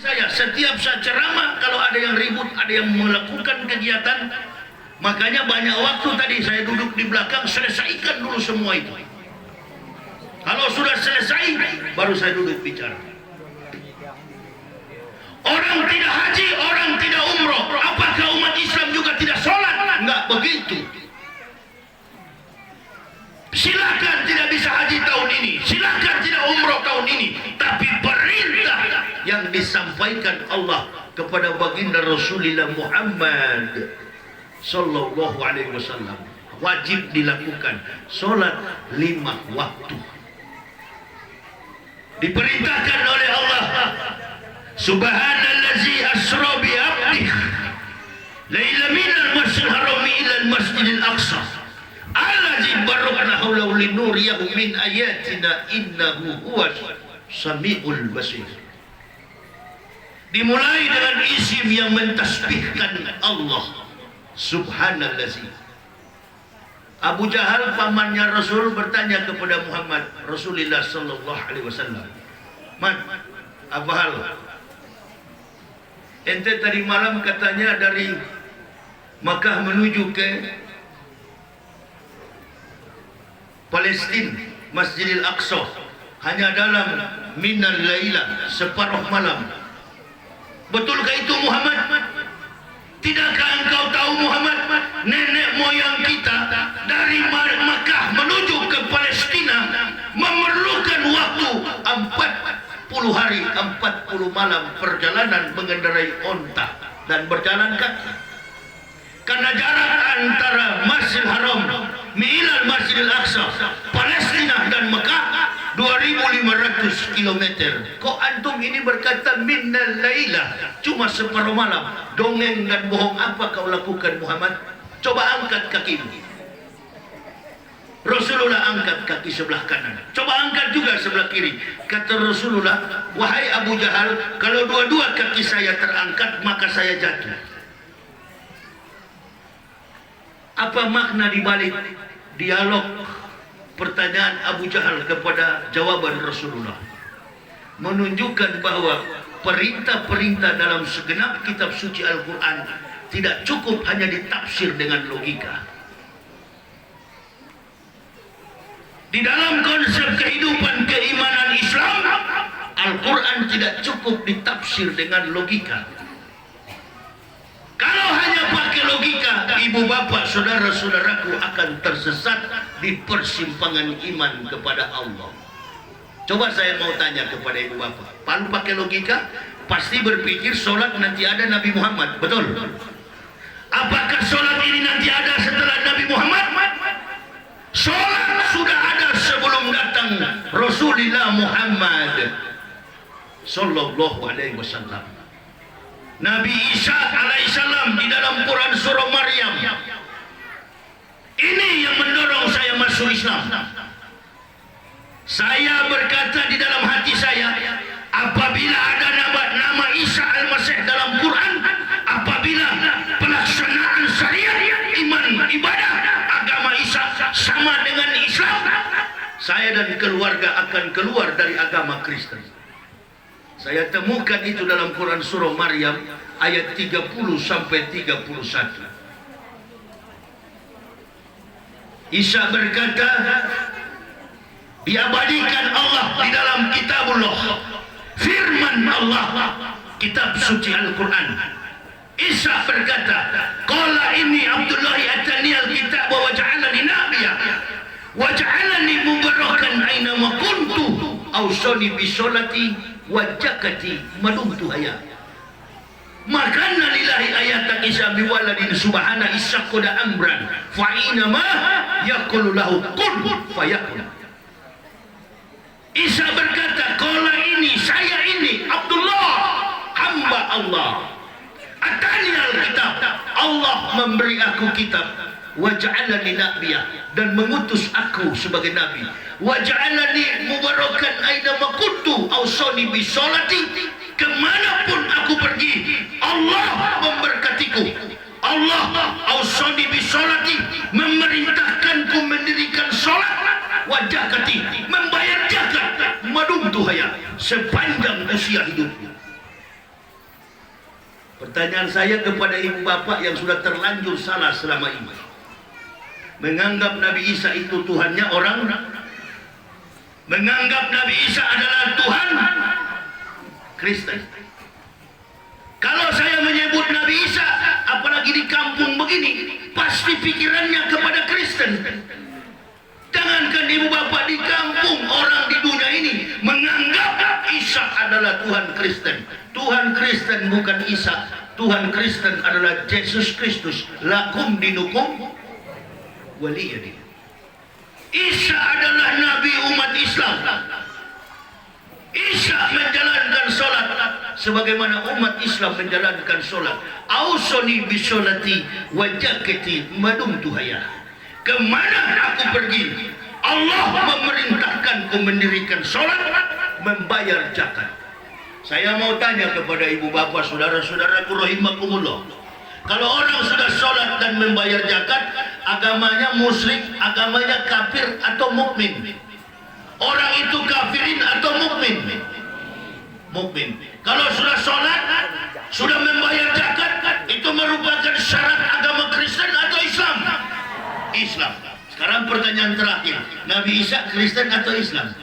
Saya setiap saya ceramah, kalau ada yang ribut, ada yang melakukan kegiatan, makanya banyak waktu tadi saya duduk di belakang, selesaikan dulu semua itu. Kalau sudah selesai, baru saya duduk bicara. Orang tidak haji, orang tidak umroh, apakah umat Islam juga tidak sholat? Enggak begitu. Silakan tidak bisa haji tahun ini, silakan tidak umroh tahun ini, tapi perintah yang disampaikan Allah kepada baginda Rasulullah Muhammad sallallahu alaihi wasallam wajib dilakukan. Salat 5 waktu diperintahkan oleh Allah. Subhanallazi asra bi 'abdihi laila minal masjidil haram ila al masjidil aqsa allazi barakna hawlahu linuriyahu min ayatina innahu huwas samiul basir. Dimulai dengan isim yang mentasbihkan Allah. Subhanallazi. Abu Jahal pamannya Rasul bertanya kepada Muhammad Rasulullah sallallahu alaihi wasallam, "Man, apa hal? Ente tadi malam katanya dari Makkah menuju ke Palestina, Masjidil Aqsa, hanya dalam minal laila, separuh malam. Betulkah itu Muhammad? Tidakkah engkau tahu Muhammad, nenek moyang kita dari Makkah menuju ke Palestina memerlukan waktu 40 hari 40 malam perjalanan mengendarai onta dan berjalan kaki. Karena jarak antara Masjidil Haram Milal Masjidil Aqsa, Palestina dan Mekah 2.500 km. Kok antum ini berkata minnal laila, cuma separuh malam? Dongeng dan bohong apa kau lakukan Muhammad? Coba angkat kakimu. Rasulullah angkat kaki sebelah kanan, coba angkat juga sebelah kiri. Kata Rasulullah, wahai Abu Jahal, kalau dua-dua kaki saya terangkat maka saya jatuh. Apa makna dibalik dialog pertanyaan Abu Jahal kepada jawaban Rasulullah? Menunjukkan bahwa perintah-perintah dalam segenap kitab suci Al-Quran tidak cukup hanya ditafsir dengan logika. Di dalam konsep kehidupan keimanan Islam, Al-Quran tidak cukup ditafsir dengan logika. Kalau hanya pakai logika, ibu bapak, saudara-saudaraku akan tersesat di persimpangan iman kepada Allah. Coba saya mau tanya kepada ibu bapak, kalau pakai logika, pasti berpikir sholat nanti ada Nabi Muhammad, betul? Apakah sholat ini nanti ada setelah Nabi Muhammad? Sholat sudah ada sebelum datang Rasulullah Muhammad sallallahu alaihi wasallam. Nabi Isa alaihissalam di dalam Quran surah Maryam, ini yang mendorong saya masuk Islam. Saya berkata di dalam hati saya, apabila ada nama Isa al-Masih dalam Quran, apabila pelaksanaan syariat, iman, ibadah, agama Isa sama dengan Islam, saya dan keluarga akan keluar dari agama Kristen. Saya temukan itu dalam Quran surah Maryam ayat 30 sampai 31. Isa berkata, diabadikan Allah di dalam kitabullah, firman Allah, kitab suci Al-Quran. Isa berkata, qala inni Abdullahi atani al-kitab wa ja'alani nabiyya wa ja'alani mubarakan aina ma kuntu awsani bi sholati wa zakati madumtu hayya. Makana lillahi ayatan Isa biwaladin subhana Isa qada amran fa ina ma yaqulu lahu kun fayakun. Isa berkata, qala ini, saya ini Abdullah, hamba Allah. Atani al-kitab, Allah memberi aku kitab, wa ja'alani nabiyya, dan mengutus aku sebagai nabi, wa ja'alani mubarakan aina ma kuntu awsani bi sholati, kemanapun aku pergi Allah memberkatiku. Allah awsani bi sholati, memerintahkanku mendirikan sholat, wa zakati, membayar zakat, madum tuhaya, sepanjang usia hidupku. Pertanyaan saya kepada ibu bapak yang sudah terlanjur salah selama ini, menganggap Nabi Isa itu Tuhannya orang, menganggap Nabi Isa adalah Tuhan Kristen. Kalau saya menyebut Nabi Isa, apalagi di kampung begini, pasti pikirannya kepada Kristen. Jangankan ibu bapak di kampung, orang di dunia ini menganggap Isa adalah Tuhan Kristen. Tuhan Kristen bukan Isa. Tuhan Kristen adalah Yesus Kristus. Lakum dinukum waliyadin. Isa adalah Nabi umat Islam. Isa menjalankan solat sebagaimana umat Islam menjalankan solat. Ausoni bisolati wajakati madum tuhaya. Kemana aku pergi, Allah memerintahkanku mendirikan solat, membayar zakat. Saya mau tanya kepada ibu bapak, saudara-saudaraku rahimakumullah. Kalau orang sudah sholat dan membayar zakat, agamanya musyrik, agamanya kafir atau mukmin? Orang itu kafirin atau mukmin? Mukmin. Kalau sudah sholat, sudah membayar zakat, itu merupakan syarat agama Kristen atau Islam? Islam. Sekarang pertanyaan terakhir, Nabi Isa Kristen atau Islam?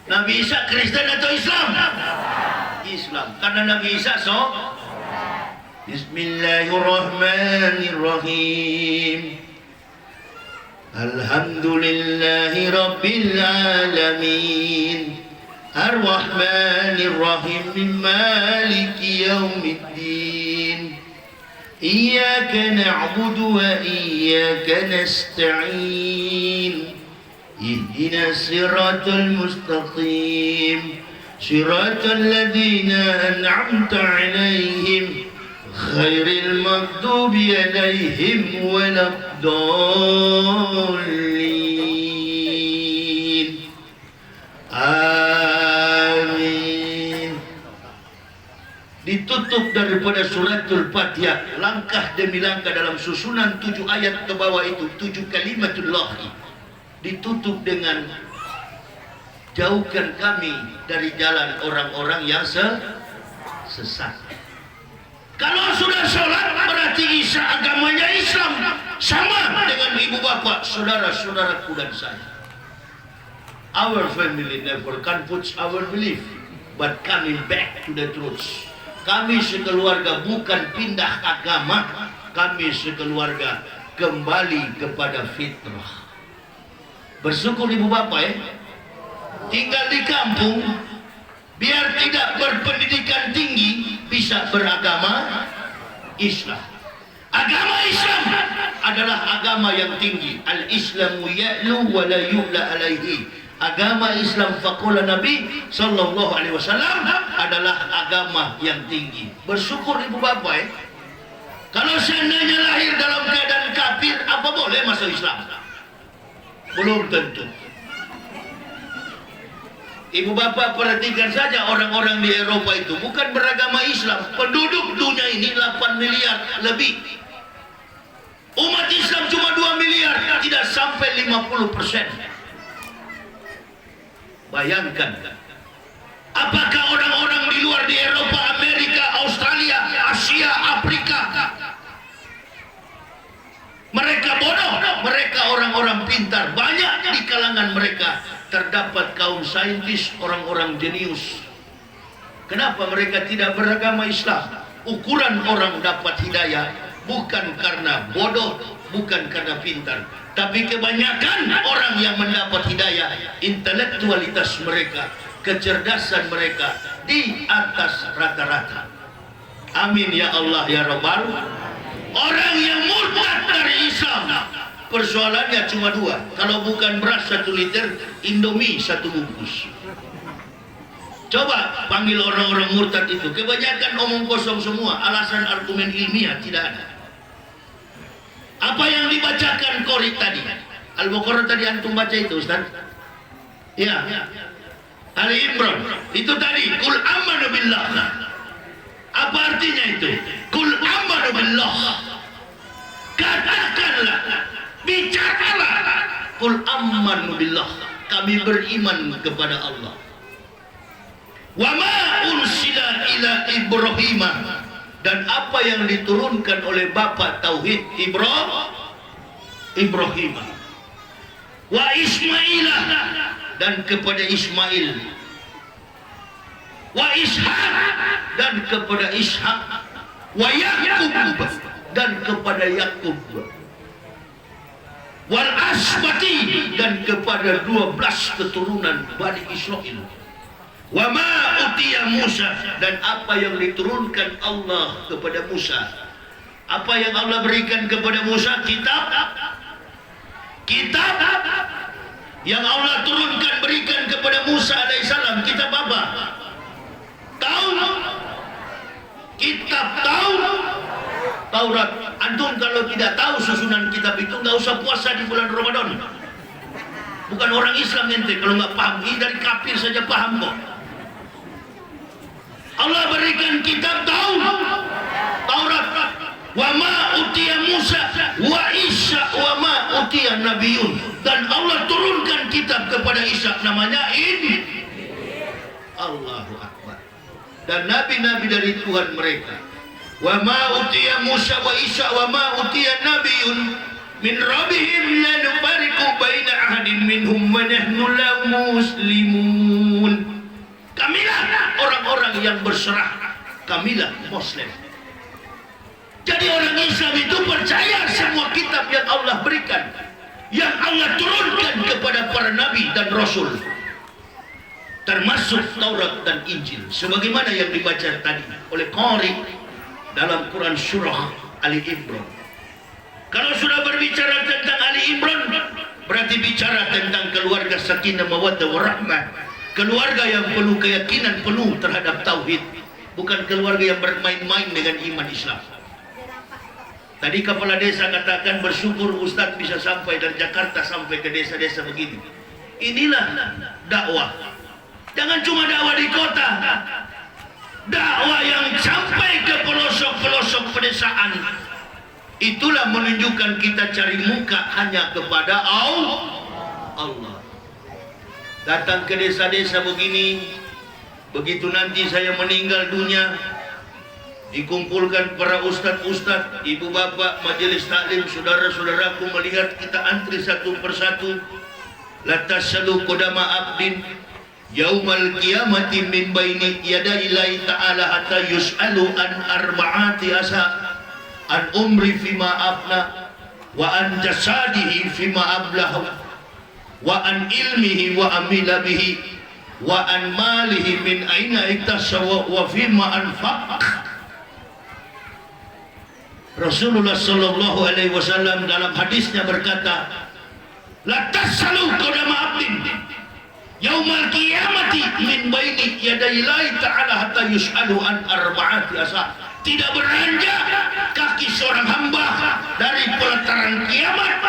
Nabi Isa Kristen atau Islam? Islam. Karena Nabi Isa Bismillahirrahmanirrahim. Alhamdulillahi Rabbil Alamin. Ar-Rahmanir-Rahim. Maliki yaumiddin. Iyyaka na'budu wa iyyaka nasta'in. اهدنا الصراط المستقيم صراط الذين أنعمت عليهم غير المغضوب عليهم ولا الضالين آمين. Ditutup daripada suratul Fatihah langkah demi langkah dalam susunan 7 ayat ke bawah itu, 7 kalimatullah, ditutup dengan jauhkan kami dari jalan orang-orang yang sesat. Kalau sudah sholat berarti Isa agamanya Islam, sama dengan ibu bapak, saudara-saudaraku dan saya. Our family never confused our belief, but coming back to the truth. Kami sekeluarga bukan pindah agama, kami sekeluarga kembali kepada fitrah. Bersyukur ibu bapak ya, tinggal di kampung, biar tidak berpendidikan tinggi, bisa beragama Islam. Agama Islam adalah agama yang tinggi. Al-Islamu ya'lu wa la yu'la alaihi. Agama Islam, faqala Nabi sallallahu alaihi wasallam, adalah agama yang tinggi. Bersyukur ibu bapak ya. Kalau seandainya lahir dalam keadaan kafir, apa boleh masuk Islam? Belum tentu. Ibu bapak perhatikan saja, orang-orang di Eropa itu bukan beragama Islam. Penduduk dunia ini 8 miliar lebih. Umat Islam cuma 2 miliar, tidak sampai 50%. Bayangkan, apakah orang-orang di luar di Eropa, Amerika, Australia, Asia, Afrika, mereka bodoh, mereka orang-orang pintar. Banyak di kalangan mereka terdapat kaum saintis, orang-orang jenius. Kenapa mereka tidak beragama Islam? Ukuran orang dapat hidayah bukan karena bodoh, bukan karena pintar, tapi kebanyakan orang yang mendapat hidayah, intelektualitas mereka, kecerdasan mereka di atas rata-rata. Amin ya Allah ya Rabbal. Orang yang murtad dari Islam, persoalannya cuma 2. Kalau bukan beras 1 liter, Indomie 1 bungkus. Coba panggil orang-orang murtad itu, kebanyakan omong kosong semua, alasan argumen ilmiah tidak ada. Apa yang dibacakan Qori tadi, Al-Baqarah tadi antum baca itu Ustaz? Ya, Ali Imran itu tadi, Qul amanu billah. Apa artinya itu? Qul amanu billah. Katakanlah, bicaralah, Qul amanu billah, kami beriman kepada Allah. Wa ma unsila ila Ibrahim, dan apa yang diturunkan oleh bapa tauhid Ibrahim, wa Ismail, dan kepada Ismail, wa Ishaq, dan kepada Ishaq, wa Yakub, dan kepada Yakub, wal asbati, dan kepada 12 keturunan Bani Israel, wa ma utiya Musa, dan apa yang diturunkan Allah kepada Musa. Apa yang Allah berikan kepada Musa? Kitab yang Allah turunkan berikan kepada Musa alaihissalam. Kitab apa? Kitab Taurat. Antum kalau tidak tahu susunan kitab itu nggak usah puasa di bulan Ramadan. Bukan orang Islam ente kalau nggak paham. Ini dari kafir saja paham kok. Allah berikan kitab Taurat. Wa ma utiya Musa wa Isa wa ma utiya Nabiyun, dan Allah turunkan kitab kepada Isa, namanya Allahu Akbar. Dan nabi-nabi dari Tuhan mereka. Wa ma utiya Musa wa Isa wa ma utiya Nabiyun min rabbihim la nufariqu baina ahadin minhum wa nahnu lahu muslimun. Kamilah orang-orang yang berserah, kamilah Muslim. Jadi orang Islam itu percaya semua kitab yang Allah berikan, yang Allah turunkan kepada para nabi dan rasul, termasuk Taurat dan Injil, sebagaimana yang dibaca tadi oleh Qari dalam Quran surah Ali Imran. Kalau sudah berbicara tentang Ali Imran, berarti bicara tentang keluarga sakinah mawaddah warahmah, keluarga yang penuh keyakinan penuh terhadap tauhid, bukan keluarga yang bermain-main dengan iman Islam. Tadi kepala desa katakan bersyukur Ustaz bisa sampai dari Jakarta sampai ke desa-desa begini. Inilah dakwah. Jangan cuma dakwah di kota, dakwah yang sampai ke pelosok-pelosok pedesaan. Itulah menunjukkan kita cari muka hanya kepada Allah. Datang ke desa-desa begini, begitu nanti saya meninggal dunia, dikumpulkan para ustaz-ustaz, ibu bapak, majelis taklim, saudara-saudaraku melihat kita antri satu persatu. La tasalu qadama abdin yaumal qiyamati min baini yadaillahi ta'ala hatta yus'alu an arba'ati asa, an umri fima afna, wa an jasadihi fima ablahu, wa an ilmihi wa amila bihi, wa an malihi min aina iktasawa wa fima anfaq. Rasulullah sallallahu alaihi wasallam dalam hadisnya berkata, la tasalu qadama abdin yaumal qiyamati min baini yadayillahi ta'ala hatta yus'alu an arba'ati asa. Tidak beranjak kaki seorang hamba dari pelataran kiamat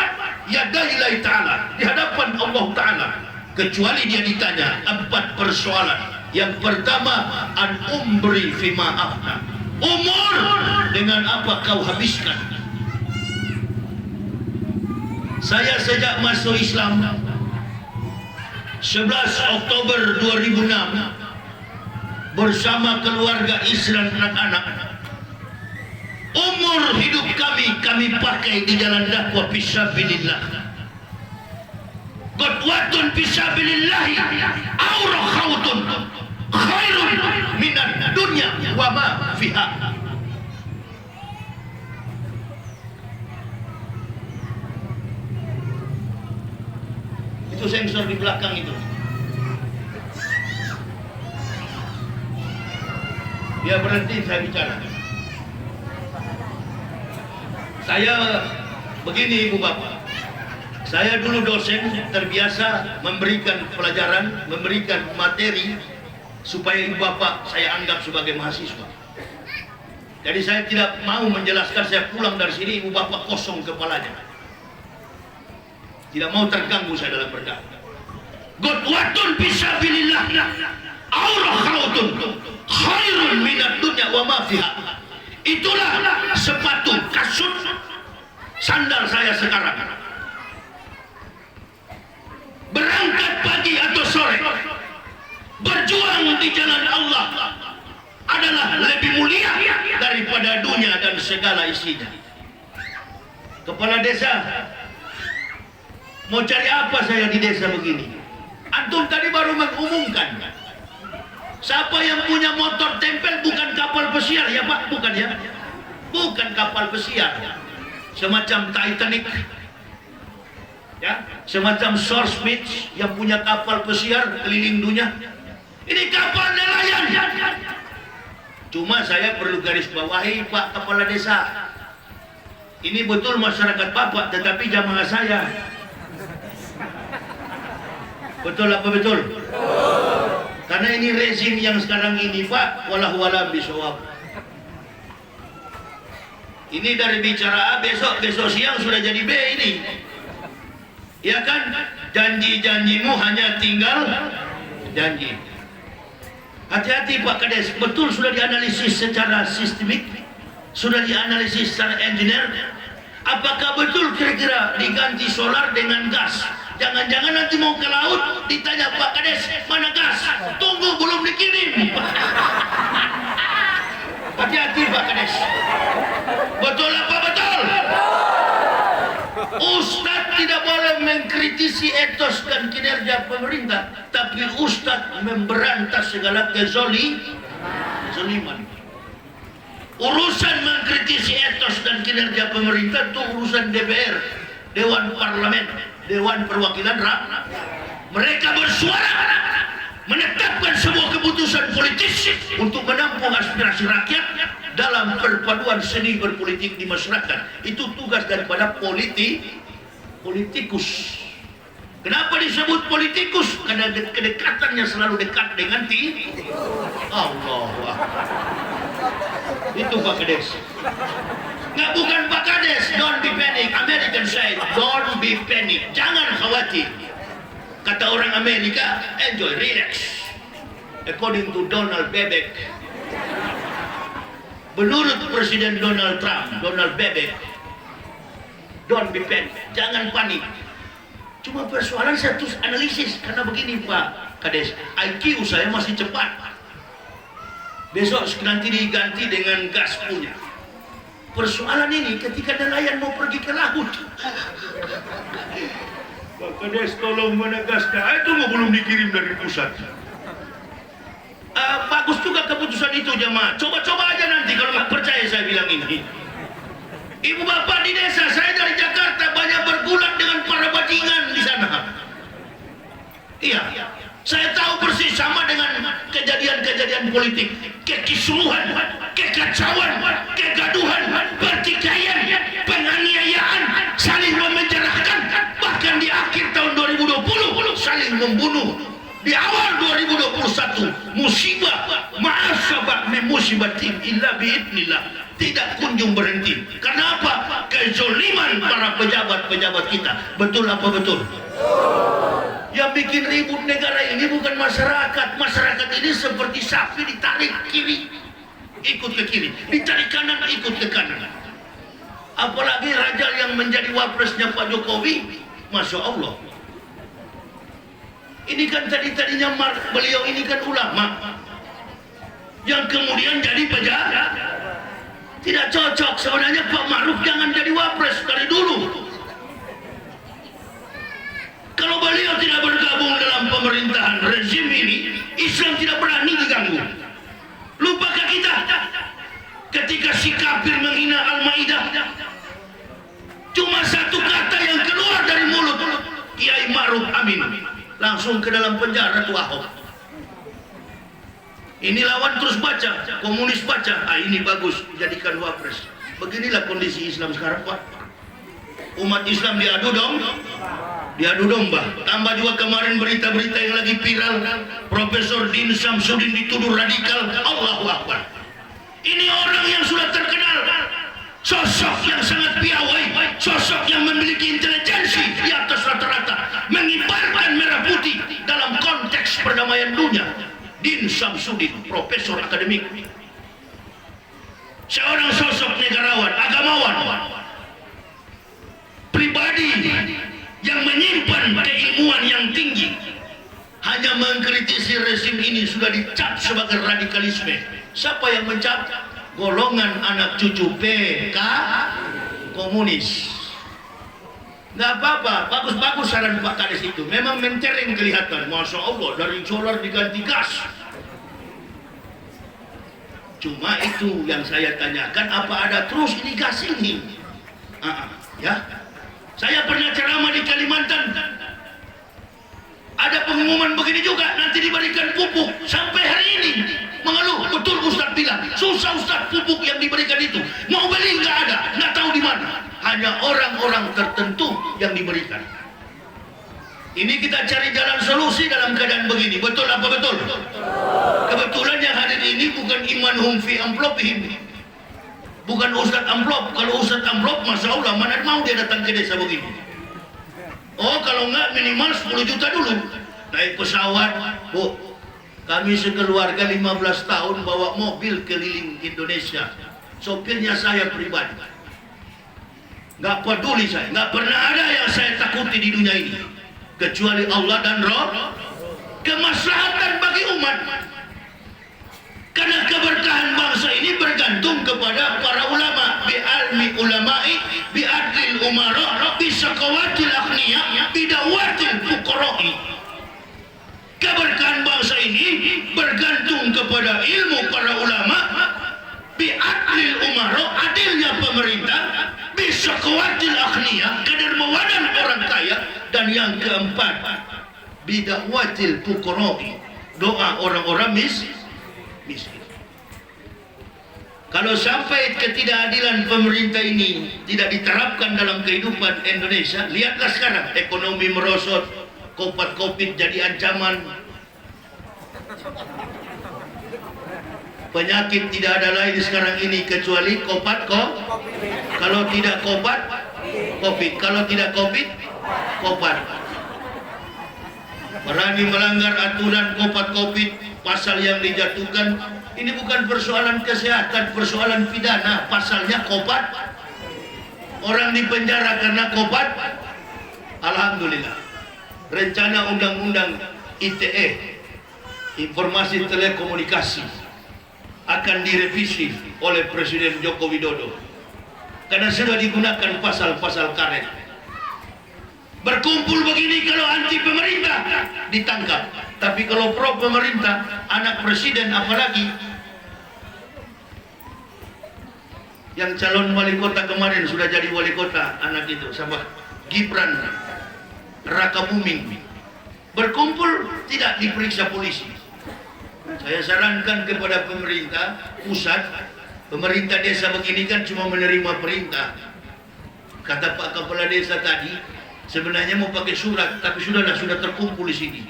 yadayillahi ta'ala, di hadapan Allah Ta'ala, kecuali dia ditanya 4 persoalan. Yang pertama, an umri fima afna, umur dengan apa kau habiskan. Saya sejak masuk Islam 11 Oktober 2006 bersama keluarga Islam dan anak, umur hidup kami pakai di jalan dakwah fisabilillah. Qadwatun fisabilillah aw rakhawtun khairun minad dunya wa ma fiha. Itu sensor di belakang itu. Dia berhenti, saya bicara. Saya begini ibu bapak, saya dulu dosen, terbiasa memberikan pelajaran, memberikan materi supaya ibu bapak saya anggap sebagai mahasiswa. Jadi saya tidak mau menjelaskan, saya pulang dari sini ibu bapak kosong kepalanya. Tidak mau terganggu saya dalam berdakwah. Qadwatun fisabilillah aw rakhawtun khairun minad dunya wa ma fiha. Itulah sepatu, kasut, sandal saya sekarang. Berangkat pagi atau sore, berjuang di jalan Allah adalah lebih daripada dunia dan segala isinya. Kepala desa, mau cari apa saya di desa begini? Antum tadi baru mengumumkan, siapa yang punya motor tempel bukan kapal pesiar ya Pak? Bukan ya? Bukan kapal pesiar, semacam Titanic ya, semacam Swordsmith yang punya kapal pesiar keliling dunia. Ini kapal nelayan. Cuma saya perlu garis bawahi Pak Kepala Desa, ini betul masyarakat Bapak, tetapi jamaah saya. Betul apa betul? Karena ini rezim yang sekarang ini Pak, wallahu a'lam bishawab. Ini dari bicara A, besok siang sudah jadi B ini. Ya kan? Janji-janjimu hanya tinggal janji. Hati-hati Pak Kades, betul sudah dianalisis secara sistemik, sudah dianalisis secara engineer. Apakah betul kira-kira diganti solar dengan gas? Jangan-jangan nanti mau ke laut ditanya Pak Kades, mana gas? Tunggu, belum dikirim. Hati-hati Pak Kades. Betul apa betul? Ustadz tidak boleh mengkritisi etos dan kinerja pemerintah, tapi Ustadz memberantas segala kezaliman. Urusan mengkritisi etos dan kinerja pemerintah itu urusan DPR, Dewan Parlemen, Dewan Perwakilan Rakyat. Mereka bersuara menetapkan sebuah keputusan politis untuk menampung aspirasi rakyat dalam perpaduan seni berpolitik di masyarakat. Itu tugas daripada politikus. Kenapa disebut politikus? Karena kedekatannya selalu dekat dengan Allah. Itu Pak Kades. Nggak, bukan Pak Kades. Don't be panic. American say don't be panic. Jangan khawatir. Kata orang Amerika, enjoy, relax. According to Donald Bebek, menurut Presiden Donald Trump, Donald Bebek, don't be panic, jangan panik. Cuma persoalan satu analisis, karena begini Pak Kades, IQ saya masih cepat. Besok nanti diganti dengan gas punya. Persoalan ini ketika nelayan mau pergi ke laut, Pak Kades tolong menegaskan, itu belum dikirim dari pusat. Bagus juga keputusan itu jemaah. Coba-coba aja nanti kalau nggak percaya saya bilang ini. Ibu bapak di desa, saya dari Jakarta banyak bergulat dengan para bajingan di sana. Iya, saya tahu persis sama dengan kejadian-kejadian politik, kekisruhan, kekacauan, kegaduhan, pertikaian, penganiayaan, saling memenjarakan, bahkan di akhir tahun 2020 saling membunuh. Di awal 2021 musibah ma'asabat min musibatin illa biidnillah tidak kunjung berhenti. Karena apa? Kezoliman para pejabat-pejabat kita. Betul apa betul? Yang bikin ribut negara ini bukan masyarakat. Masyarakat ini seperti sapi ditarik kiri, ikut ke kiri, ditarik kanan, ikut ke kanan. Apalagi raja yang menjadi wapresnya Pak Jokowi, Masya Allah. Ini kan tadinya beliau ini kan ulama yang kemudian jadi pejabat. Tidak cocok sebenarnya Pak Ma'ruf jangan jadi wapres dari dulu. Kalau beliau tidak bergabung dalam pemerintahan rezim ini, Islam tidak berani diganggu. Lupakah kita ketika si kafir menghina Al-Maidah, cuma satu kata yang keluar dari mulut Kiai Ma'ruf Amin, langsung ke dalam penjara tuh Ahok. Ini lawan terus baca, komunis baca, ini bagus, jadikan wapres. Beginilah kondisi Islam sekarang Pak. Umat Islam diadu domba. Tambah juga kemarin berita-berita yang lagi viral, Profesor Din Samsudin dituduh radikal. Allahu Akbar. Ini orang yang sudah terkenal, sosok yang sangat piawai, sosok yang memiliki intelijensi di atas rata-rata, mengibarkan merah putih dalam konteks perdamaian dunia. Din Samsudin, profesor akademik, seorang sosok negarawan, agamawan, pribadi yang menyimpan keilmuan yang tinggi, hanya mengkritisi rezim ini sudah dicap sebagai radikalisme. Siapa yang mencap? golongan anak cucu PK komunis. Nggak apa-apa, bagus-bagus saran Pak Kades itu. Memang mentereng kelihatan, Masya Allah, dari solar diganti gas. Cuma itu yang saya tanyakan, apa ada terus ini gas ini? Ya, saya pernah ceramah di Kalimantan. Ada pengumuman begini juga, nanti diberikan pupuk. Sampai hari ini mengeluh, betul Ustaz bilang, susah Ustaz pupuk yang diberikan itu. Mau beli nggak ada, nggak tahu di mana. Hanya orang-orang tertentu yang diberikan. Ini kita cari jalan solusi dalam keadaan begini. Betul apa betul? Kebetulan yang hadir ini bukan imanhum fi amplopihim. Bukan Ustaz amplop. Kalau Ustaz amplop, Masya Allah, mana mau dia datang ke desa begini. Oh, kalau enggak minimal 10 juta dulu. Naik pesawat, Bu. Kami sekeluarga 15 tahun bawa mobil keliling Indonesia. Sopirnya saya pribadi. Nggak peduli saya. Nggak pernah ada yang saya takuti di dunia ini. Kecuali Allah dan Roh. Kemaslahatan bagi umat. Karena keberkahan bangsa ini bergantung kepada para ulama. Bi'almi ulama'i, bi'adlil umara, bisakawatil akhniya, bidawatil fuqara'i. Keberkahan bangsa ini bergantung kepada ilmu para ulama, bi'adlil umara, adilnya pemerintah, bisakawatil akhniya, kedermawanan orang kaya, dan yang keempat, bidawatil fuqara'i, doa orang-orang miskin. Kalau sampai ketidakadilan pemerintah ini tidak diterapkan dalam kehidupan Indonesia, lihatlah sekarang ekonomi merosot, COVID jadi ancaman, penyakit tidak ada lain sekarang ini kecuali COVID. Kalau tidak COVID, kalau tidak COVID. Berani melanggar aturan COVID, pasal yang dijatuhkan ini bukan persoalan kesehatan, persoalan pidana. Pasalnya COVID, orang dipenjara karena COVID. Alhamdulillah, rencana undang-undang ITE, informasi telekomunikasi, akan direvisi oleh Presiden Joko Widodo karena sudah digunakan pasal-pasal karet. Berkumpul begini kalau anti pemerintah ditangkap, tapi kalau pro pemerintah, anak presiden apalagi. Yang calon wali kota kemarin sudah jadi wali kota, anak itu sama Gibran Raka Buming. Berkumpul tidak diperiksa polisi. Saya sarankan kepada pemerintah pusat, pemerintah desa begini kan cuma menerima perintah. Kata Pak Kepala Desa tadi, sebenarnya mau pakai surat, tapi sudah terkumpul di sini.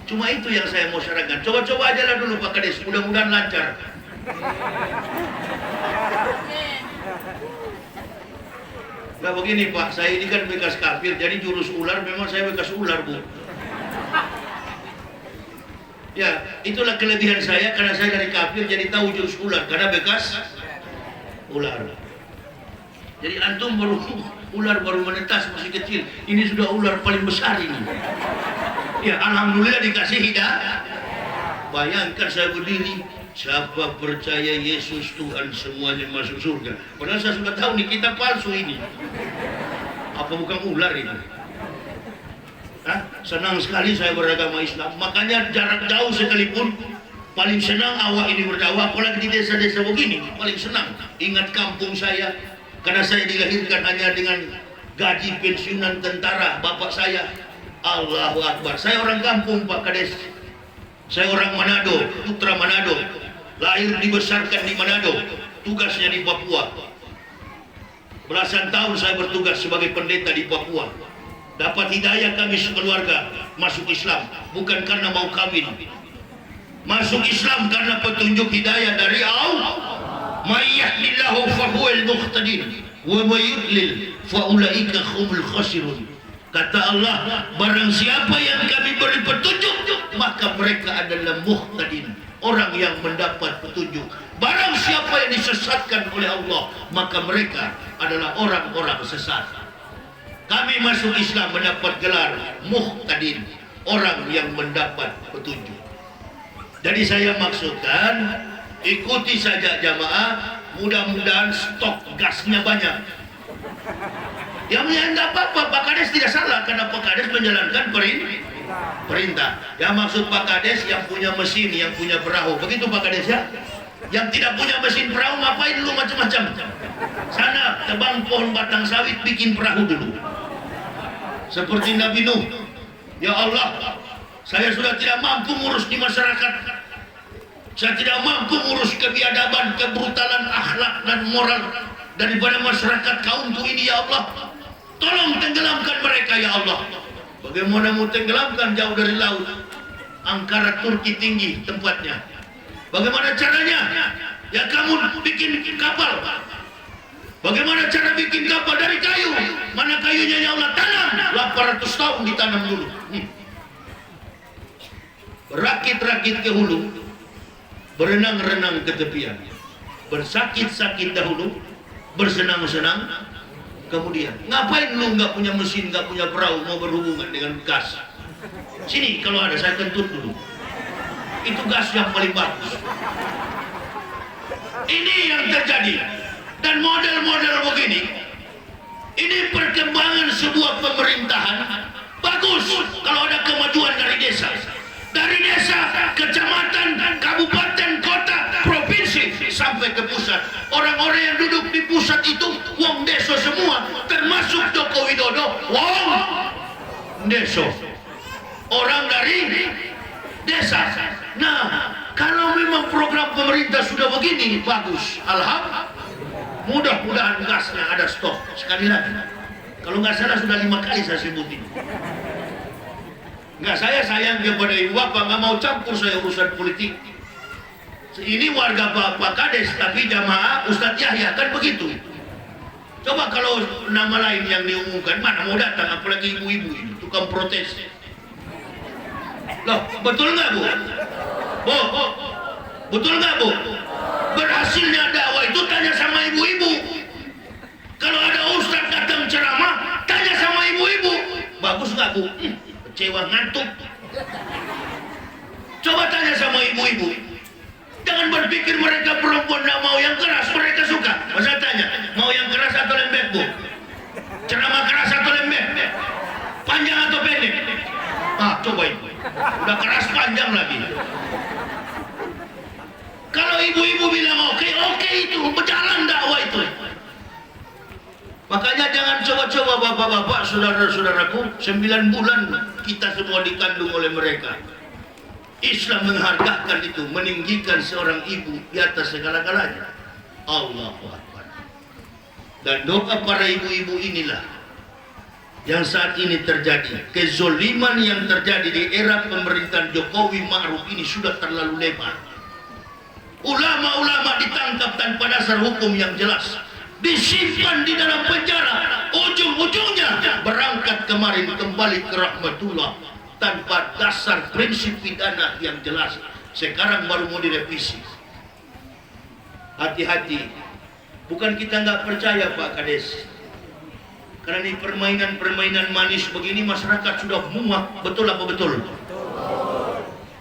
Cuma itu yang saya mau sarankan. Coba-coba aja lah dulu Pak Kades, mudah-mudahan lancar. Nah begini Pak, saya ini kan bekas kafir, jadi jurus ular memang saya bekas ular, Bu. Ya, itulah kelebihan saya karena saya dari kafir jadi tahu jurus ular karena bekas ular. Jadi antum ular baru menetas masih kecil, ini sudah ular paling besar ini. Ya alhamdulillah dikasih hidayah. Bayangkan saya berdiri, siapa percaya Yesus Tuhan semuanya masuk surga. Padahal saya sudah tahu nih kita palsu ini. Apa bukan ular ini? Senang sekali saya beragama Islam. Makanya jarak jauh sekalipun paling senang awak ini berdakwah, apalagi di desa-desa begini paling senang. Ingat kampung saya, karena saya dilahirkan hanya dengan gaji pensiunan tentara bapak saya. Allahu Akbar. Saya orang kampung Pak Kades. Saya orang Manado, putra Manado. Lahir dibesarkan di Manado, tugasnya di Papua. Belasan tahun saya bertugas sebagai pendeta di Papua. Dapat hidayah kami sekeluarga masuk Islam, bukan karena mau kawin. Masuk Islam karena petunjuk hidayah dari Allah. May yahdillahu fahuwal muhtadin wa may yudlil fa ulaika humul khasirun. Kata Allah, barang siapa yang kami beri petunjuk, maka mereka adalah muhtadin, orang yang mendapat petunjuk. Barang siapa yang disesatkan oleh Allah, maka mereka adalah orang-orang sesat. Kami masuk Islam mendapat gelar muhtadin, orang yang mendapat petunjuk. Jadi saya maksudkan ikuti saja jamaah, mudah-mudahan stok gasnya banyak. Yang enggak apa-apa, Pak Kades tidak salah karena Pak Kades menjalankan perintah. Yang maksud Pak Kades yang punya mesin, yang punya perahu, begitu Pak Kades ya. Yang tidak punya mesin perahu ngapain dulu macam-macam? Sana tebang pohon batang sawit, bikin perahu dulu. Seperti Nabi Nuh. Ya Allah, saya sudah tidak mampu ngurus di masyarakat. Saya tidak mampu ngurus kebiadaban, kebrutalan, akhlak dan moral daripada masyarakat kaumku ini ya Allah. Tolong tenggelamkan mereka ya Allah. Bagaimana mau tenggelamkan jauh dari laut? Ankara Turki tinggi tempatnya. Bagaimana caranya? Ya kamu bikin kapal. Bagaimana cara bikin kapal dari kayu? Mana kayunya ya Allah? Tanam. 800 tahun ditanam dulu. Rakit-rakit ke hulu, berenang-renang ke tepian, bersakit-sakit dahulu, bersenang-senang kemudian. Ngapain lu nggak punya mesin, nggak punya perahu, mau berhubungan dengan gas? Sini kalau ada saya kentut dulu. Itu gas yang paling bagus. Ini yang terjadi. Dan model-model begini, ini perkembangan sebuah pemerintahan bagus kalau ada kemajuan dari desa. Dari desa, kecamatan, kabupaten, kota, provinsi, sampai ke pusat. Orang-orang yang duduk di pusat itu wong deso semua, termasuk Joko Widodo, wong deso. Orang dari desa. Nah, kalau memang program pemerintah sudah begini, bagus. Alhamdulillah. Mudah-mudahan gasnya ada stok. Sekali lagi, kalau nggak salah sudah 5 kali saya sebutin. Nggak, saya sayang kepada ibu bapak, nggak mau campur saya urusan politik. Ini warga Pak Kades, tapi jamaah Ustadz Yahya kan begitu. Coba kalau nama lain yang diumumkan, mana mau datang, apalagi ibu-ibu ini, tukang protes. Loh, betul nggak Bu? Bu, betul nggak Bu? Berhasilnya dakwah itu tanya sama ibu-ibu. Kalau ada Ustadz datang ceramah, tanya sama ibu-ibu. Bagus nggak Bu? Kecewa, ngantuk. Coba tanya sama ibu-ibu. Jangan berpikir mereka perempuan tidak mau yang keras, mereka suka. Masa tanya, mau yang keras atau lembek Bu? Ceramah keras atau lembek? Panjang atau pendek? Ah, coba ibu. Udah keras panjang lagi. Kalau ibu-ibu bilang oke itu berjalan dakwah itu. Makanya jangan coba-coba bapak-bapak, saudara-saudaraku, 9 bulan kita semua dikandung oleh mereka. Islam menghargakan itu, meninggikan seorang ibu di atas segala-galanya. Allahu Akbar. Dan doa para ibu-ibu inilah yang saat ini terjadi. Kezoliman yang terjadi di era pemerintahan Jokowi Ma'ruf ini sudah terlalu lebar. Ulama-ulama ditangkap tanpa dasar hukum yang jelas, disimpan di dalam penjara, ujung-ujungnya berangkat kemarin kembali ke rahmatullah tanpa dasar prinsip pidana yang jelas. Sekarang baru mau direvisi. Hati-hati, bukan kita nggak percaya Pak Kades, karena ini permainan manis begini masyarakat sudah muak. Betul apa betul?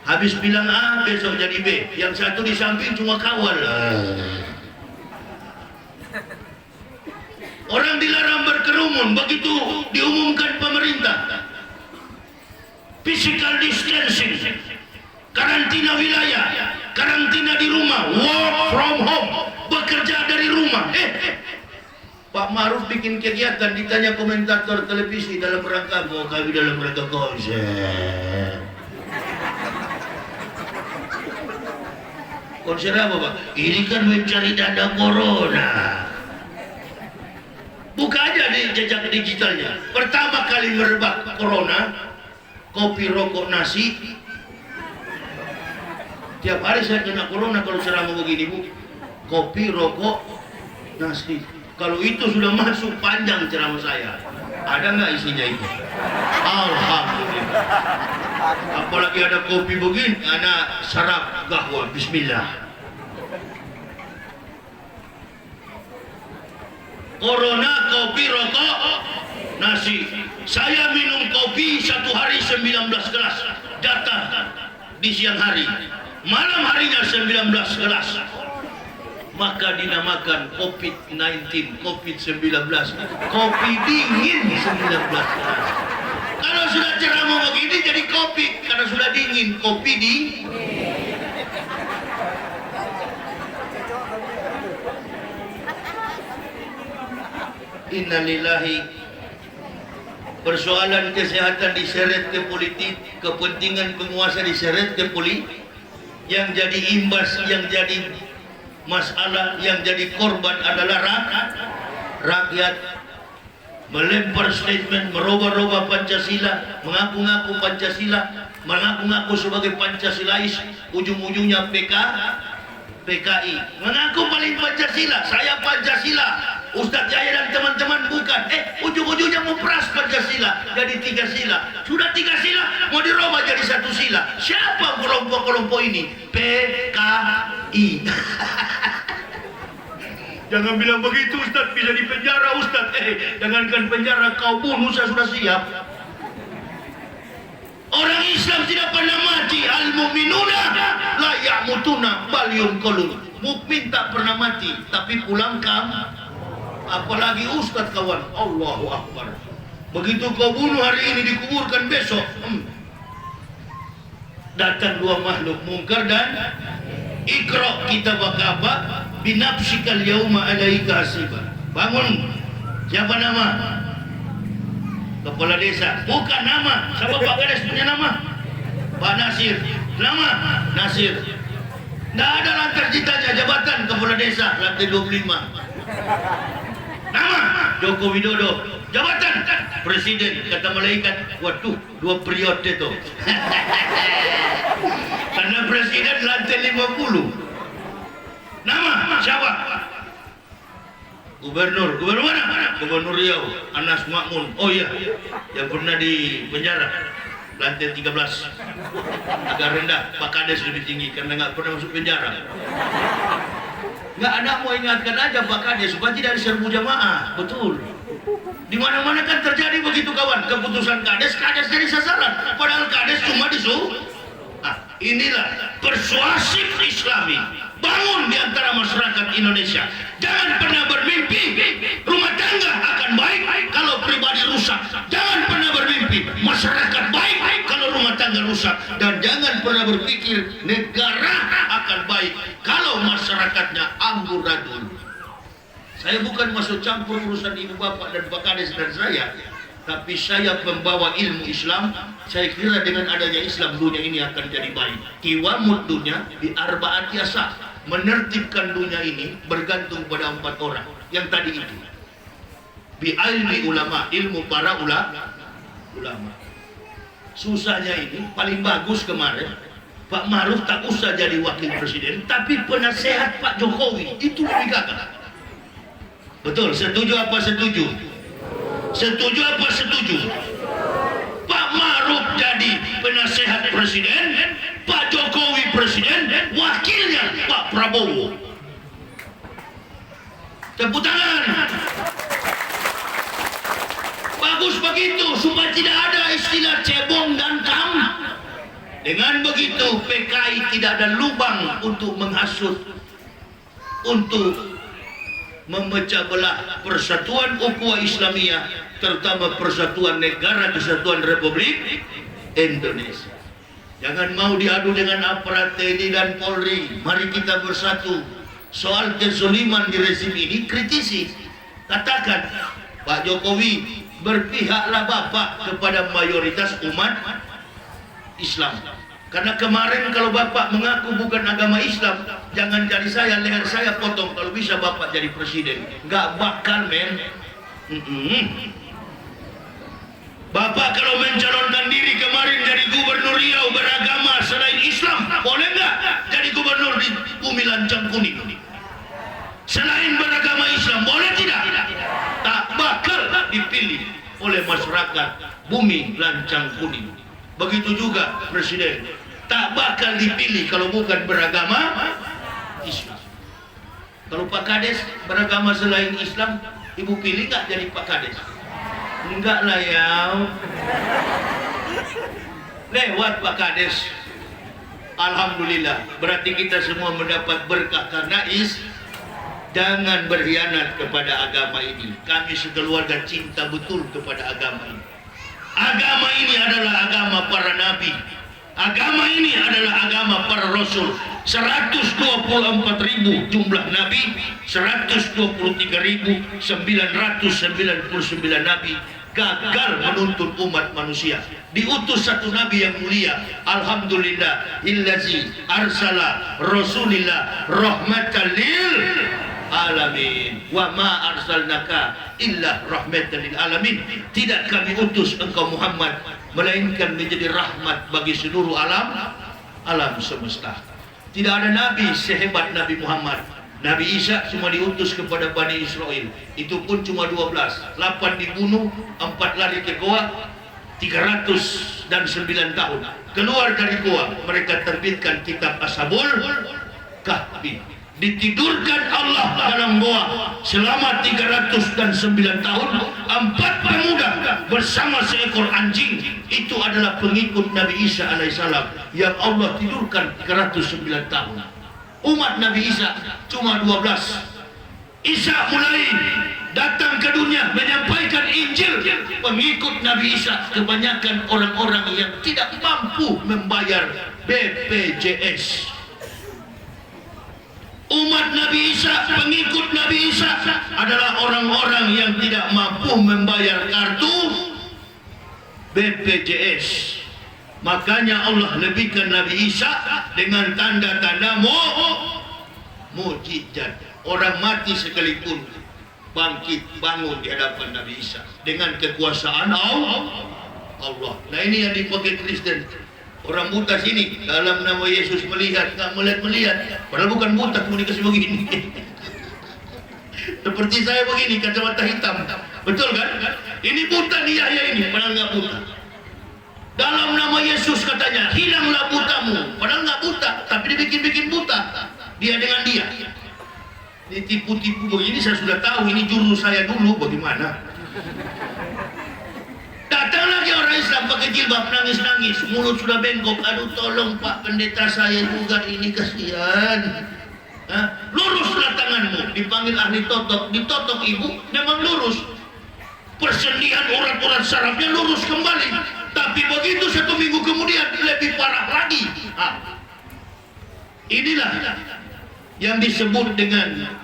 Habis bilang A, besok jadi B. Yang satu di samping cuma kawal. Orang dilarang berkerumun, begitu diumumkan pemerintah. Physical distancing, karantina wilayah, karantina di rumah, work from home, bekerja dari rumah. Pak Ma'ruf bikin kegiatan, ditanya komentator televisi dalam rangka mau kami dalam rangka konser. Konser apa Pak? Ini kan mencari dana corona. Buka aja di jejak digitalnya. Pertama kali merebak corona, kopi, rokok, nasi. Tiap hari saya kena corona kalau ceramah begini Bu. Kopi, rokok, nasi. Kalau itu sudah masuk panjang ceramah saya. Ada nggak isinya itu? Alhamdulillah. Apalagi ada kopi begini, ada sarap gahwa. Bismillah. Corona, kopi, rokok, nasi. Saya minum kopi 1 hari 19 gelas. Jatah di siang hari. Malam harinya 19 gelas. Maka dinamakan COVID-19, COVID-19, kopi dingin 19 gelas. Kalau sudah ceramah begini jadi kopi, karena sudah dingin, kopi dingin. Innalillahi. Persoalan kesehatan diseret ke politik, kepentingan penguasa diseret ke politik, yang jadi imbas, yang jadi masalah, yang jadi korban adalah rakyat. Melempar statement, merubah-rubah Pancasila, mengaku-ngaku Pancasila, mengaku-ngaku sebagai Pancasilais, ujung-ujungnya PKI, mengaku paling Pancasila, saya Pancasila, Ustadz Jaya dan teman-teman bukan, ujung-ujungnya mau peras Pancasila jadi 3 sila, sudah 3 sila mau dirubah jadi 1 sila. Siapa kelompok-kelompok ini? PKI. Jangan bilang begitu Ustadz, bisa di penjara Ustadz. Jangankan penjara, kau bunuh saya sudah siap. Orang Islam tidak pernah mati. Al-mu'minuna la ya'mutuna bal yunqalun. Mukmin tak pernah mati, tapi pulang kampung. Apalagi Ustadz kawan. Allahu Akbar. Begitu kau bunuh hari ini, dikuburkan besok. Datang 2 makhluk mungkar dan Iqra kitabaka binafsikal yauma alaika hasiba. Bangun. Siapa nama? Kepala desa. Bukan nama. Siapa Pak Kades punya nama? Pak Nasir. Nama? Nasir. Nggak ada lantas ditanya jabatan kepala desa lantai 25. Nama? Joko Widodo. Jabatan? Presiden. Kata malaikat, waduh 2 periode tuh. Karena presiden lantai 50. Nama? Siapa? Gubernur. Gubernur mana? Gubernur Riau, Anas Makmun. Oh iya, yang pernah di penjara lantai 13. Agak rendah, Pak Kades lebih tinggi karena nggak pernah masuk penjara. Nggak ada, mau ingatkan aja Pak Kades supaya tidak diserbu jamaah. Betul. Di mana-mana kan terjadi begitu kawan. Keputusan Kades jadi sasaran. Padahal Kades cuma disuruh. Inilah persuasif Islami. Bangun di antara masyarakat Indonesia. Jangan pernah bermimpi rumah tangga akan baik kalau pribadi rusak. Jangan pernah bermimpi masyarakat baik kalau rumah tangga rusak. Dan jangan pernah berpikir negara akan baik kalau masyarakatnya amburadul. Saya bukan masuk campur urusan ibu bapak dan Pak Kades dan saya, tapi saya membawa ilmu Islam. Saya kira dengan adanya Islam dunia ini akan jadi baik. Kiwamud dunia di arbaati asah. Menertibkan dunia ini bergantung pada 4 orang. Yang tadi itu. Bi ilmi ulama, ilmu para ulama. Susahnya ini paling bagus kemarin Pak Maruf tak usah jadi wakil presiden, tapi penasehat Pak Jokowi itu lebih gagah. Betul, setuju apa setuju? Setuju apa setuju? Pak Maruf jadi penasehat presiden, Pak Jokowi presiden, wakilnya Pak Prabowo. Tepuk tangan. Bagus begitu supaya tidak ada istilah cebong dan kam. Dengan begitu PKI tidak ada lubang untuk menghasut, untuk memecah belah persatuan ukhuwah Islamiyah, terutama persatuan negara kesatuan Republik Indonesia. Jangan mau diadu dengan aparat TNI dan Polri. Mari kita bersatu. Soal kezaliman di rezim ini kritisi. Katakan, Pak Jokowi, berpihaklah Bapak kepada mayoritas umat Islam. Karena kemarin kalau Bapak mengaku bukan agama Islam, jangan jadi saya, leher saya potong kalau bisa Bapak jadi presiden. Nggak bakal, men. Bapak kalau mencalonkan diri kemarin jadi gubernur Riau beragama selain Islam, boleh nggak jadi gubernur di bumi lancang kuning? Selain beragama Islam, boleh tidak? Tak bakal dipilih oleh masyarakat bumi lancang kuning. Begitu juga presiden, tak bakal dipilih kalau bukan beragama Islam. Kalau Pak Kades beragama selain Islam, Ibu pilih nggak jadi Pak Kades? Enggak lah ya. Lewat Pak Kades. Alhamdulillah, berarti kita semua mendapat berkah karena jangan berkhianat kepada agama ini. Kami sekeluarga cinta betul kepada agama ini. Agama ini adalah agama para nabi. Agama ini adalah agama para rasul. 124.000 jumlah nabi, 123.999 nabi gagal menuntun umat manusia. Diutus satu nabi yang mulia, alhamdulillah, illazi arsala rasulillah rahmatan lil alamin wa ma arsalnaka illa rahmatan lil alamin. Tidak kami utus engkau Muhammad melainkan menjadi rahmat bagi seluruh alam semesta. Tidak ada nabi sehebat Nabi Muhammad. Nabi Isa cuma diutus kepada Bani Israel, itu pun cuma 12. 8 dibunuh, 4 lari ke goa, 309 tahun. Keluar dari goa, mereka terbitkan kitab Ashabul Kahfi. Ditidurkan Allah dalam goa selama 309 tahun. 4 pemuda bersama seekor anjing, itu adalah pengikut Nabi Isa alaihissalam yang Allah tidurkan 309 tahun. Umat Nabi Isa cuma 12. Isa mulai datang ke dunia menyampaikan Injil. Pengikut Nabi Isa kebanyakan orang-orang yang tidak mampu membayar BPJS. Umat Nabi Isa, pengikut Nabi Isa adalah orang-orang yang tidak mampu membayar kartu BPJS. Makanya Allah lebihkan Nabi Isa dengan tanda-tanda mukjizat. Orang mati sekalipun bangkit bangun di hadapan Nabi Isa dengan kekuasaan Allah. Nah ini yang dipakai Kristen. Orang buta sini dalam nama Yesus melihat, nggak melihat, padahal bukan buta, cuma dikasih begini. Seperti saya begini, kacamata hitam, betul kan? Ini buta nih Yahya ini, padahal nggak buta. Dalam nama Yesus katanya, hilanglah butamu, padahal nggak buta, tapi dibikin buta. Dia dengan dia. Ini tipu-tipu begini, saya sudah tahu ini jurus saya dulu bagaimana. Datang lagi orang Islam pakai jilbab, nangis-nangis, mulut sudah bengkok. Aduh tolong Pak Pendeta, saya juga ini kasihan. Luruslah tanganmu. Dipanggil ahli totok, ditotok ibu, memang lurus. Persendian urat-urat sarafnya lurus kembali. Tapi begitu 1 minggu kemudian lebih parah lagi. Inilah yang disebut dengan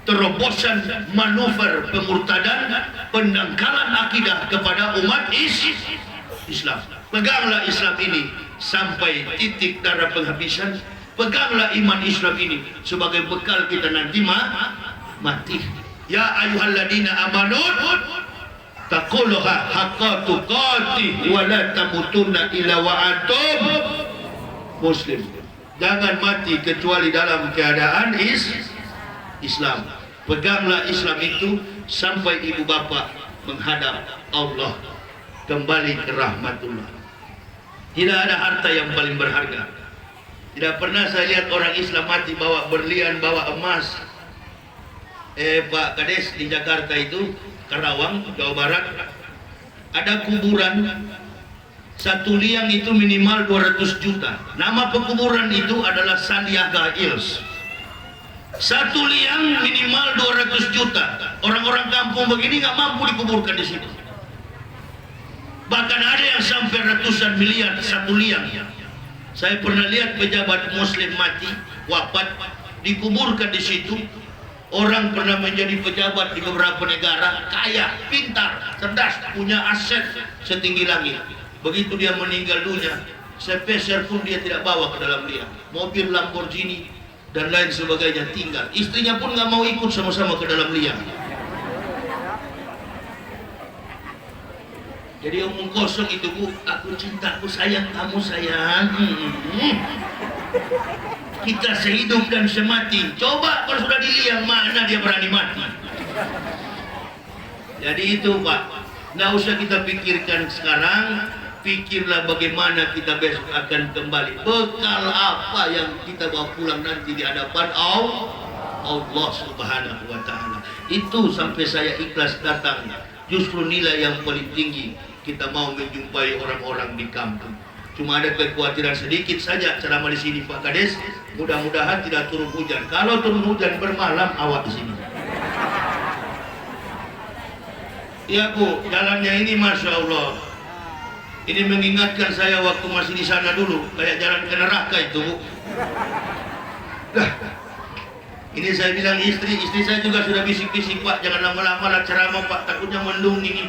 terobosan manuver pemurtadan, pendangkalan akidah kepada umat Islam. Peganglah Islam ini sampai titik darah penghabisan. Peganglah iman Islam ini sebagai bekal kita nanti mati. Ya ayyuhalladzina amanu taqullaha haqqa tuqatih wa la tamutunna illa wa antum muslim. Jangan mati kecuali dalam keadaan Islam. Peganglah Islam itu sampai ibu bapa menghadap Allah, kembali ke rahmatullah. Tidak ada harta yang paling berharga. Tidak pernah saya lihat orang Islam mati bawa berlian, bawa emas. Pak Kades di Jakarta itu, Karawang, Jawa Barat, ada kuburan. 1 liang itu minimal 200 juta. Nama pekuburan itu adalah Sandiaga Hills. 1 liang minimal 200 juta. Orang-orang kampung begini nggak mampu dikuburkan di situ. Bahkan ada yang sampai ratusan miliar 1 liang. Saya pernah lihat pejabat Muslim mati, wafat, dikuburkan di situ. Orang pernah menjadi pejabat di beberapa negara, kaya, pintar, cerdas, punya aset setinggi langit. Begitu dia meninggal dunia, sepeser pun dia tidak bawa ke dalam liang. Mobil Lamborghini dan lain sebagainya tinggal. Istrinya pun nggak mau ikut sama-sama ke dalam liang. Jadi omong kosong itu, Bu, aku cinta, aku sayang kamu sayang. Kita sehidup dan semati. Coba kalau sudah di liang, mana dia berani mati? Jadi itu Pak, nggak usah kita pikirkan sekarang. Pikirlah bagaimana kita besok akan kembali. Bekal apa yang kita bawa pulang nanti di hadapan Allah Subhanahu wa Ta'ala. Itu sampai saya ikhlas datang. Justru nilai yang paling tinggi, kita mau menjumpai orang-orang di kampung. Cuma ada kekhawatiran sedikit saja ceramah di sini Pak Kades. Mudah-mudahan tidak turun hujan. Kalau turun hujan bermalam awak di sini. Ya Bu, jalannya ini Masya Allah. Ini mengingatkan saya waktu masih di sana dulu, kayak jalan ke neraka itu Bu. Dah. Ini saya bilang istri saya juga sudah bisik-bisik Pak, jangan lama-lama lah ceramah Pak, takutnya mendung ini.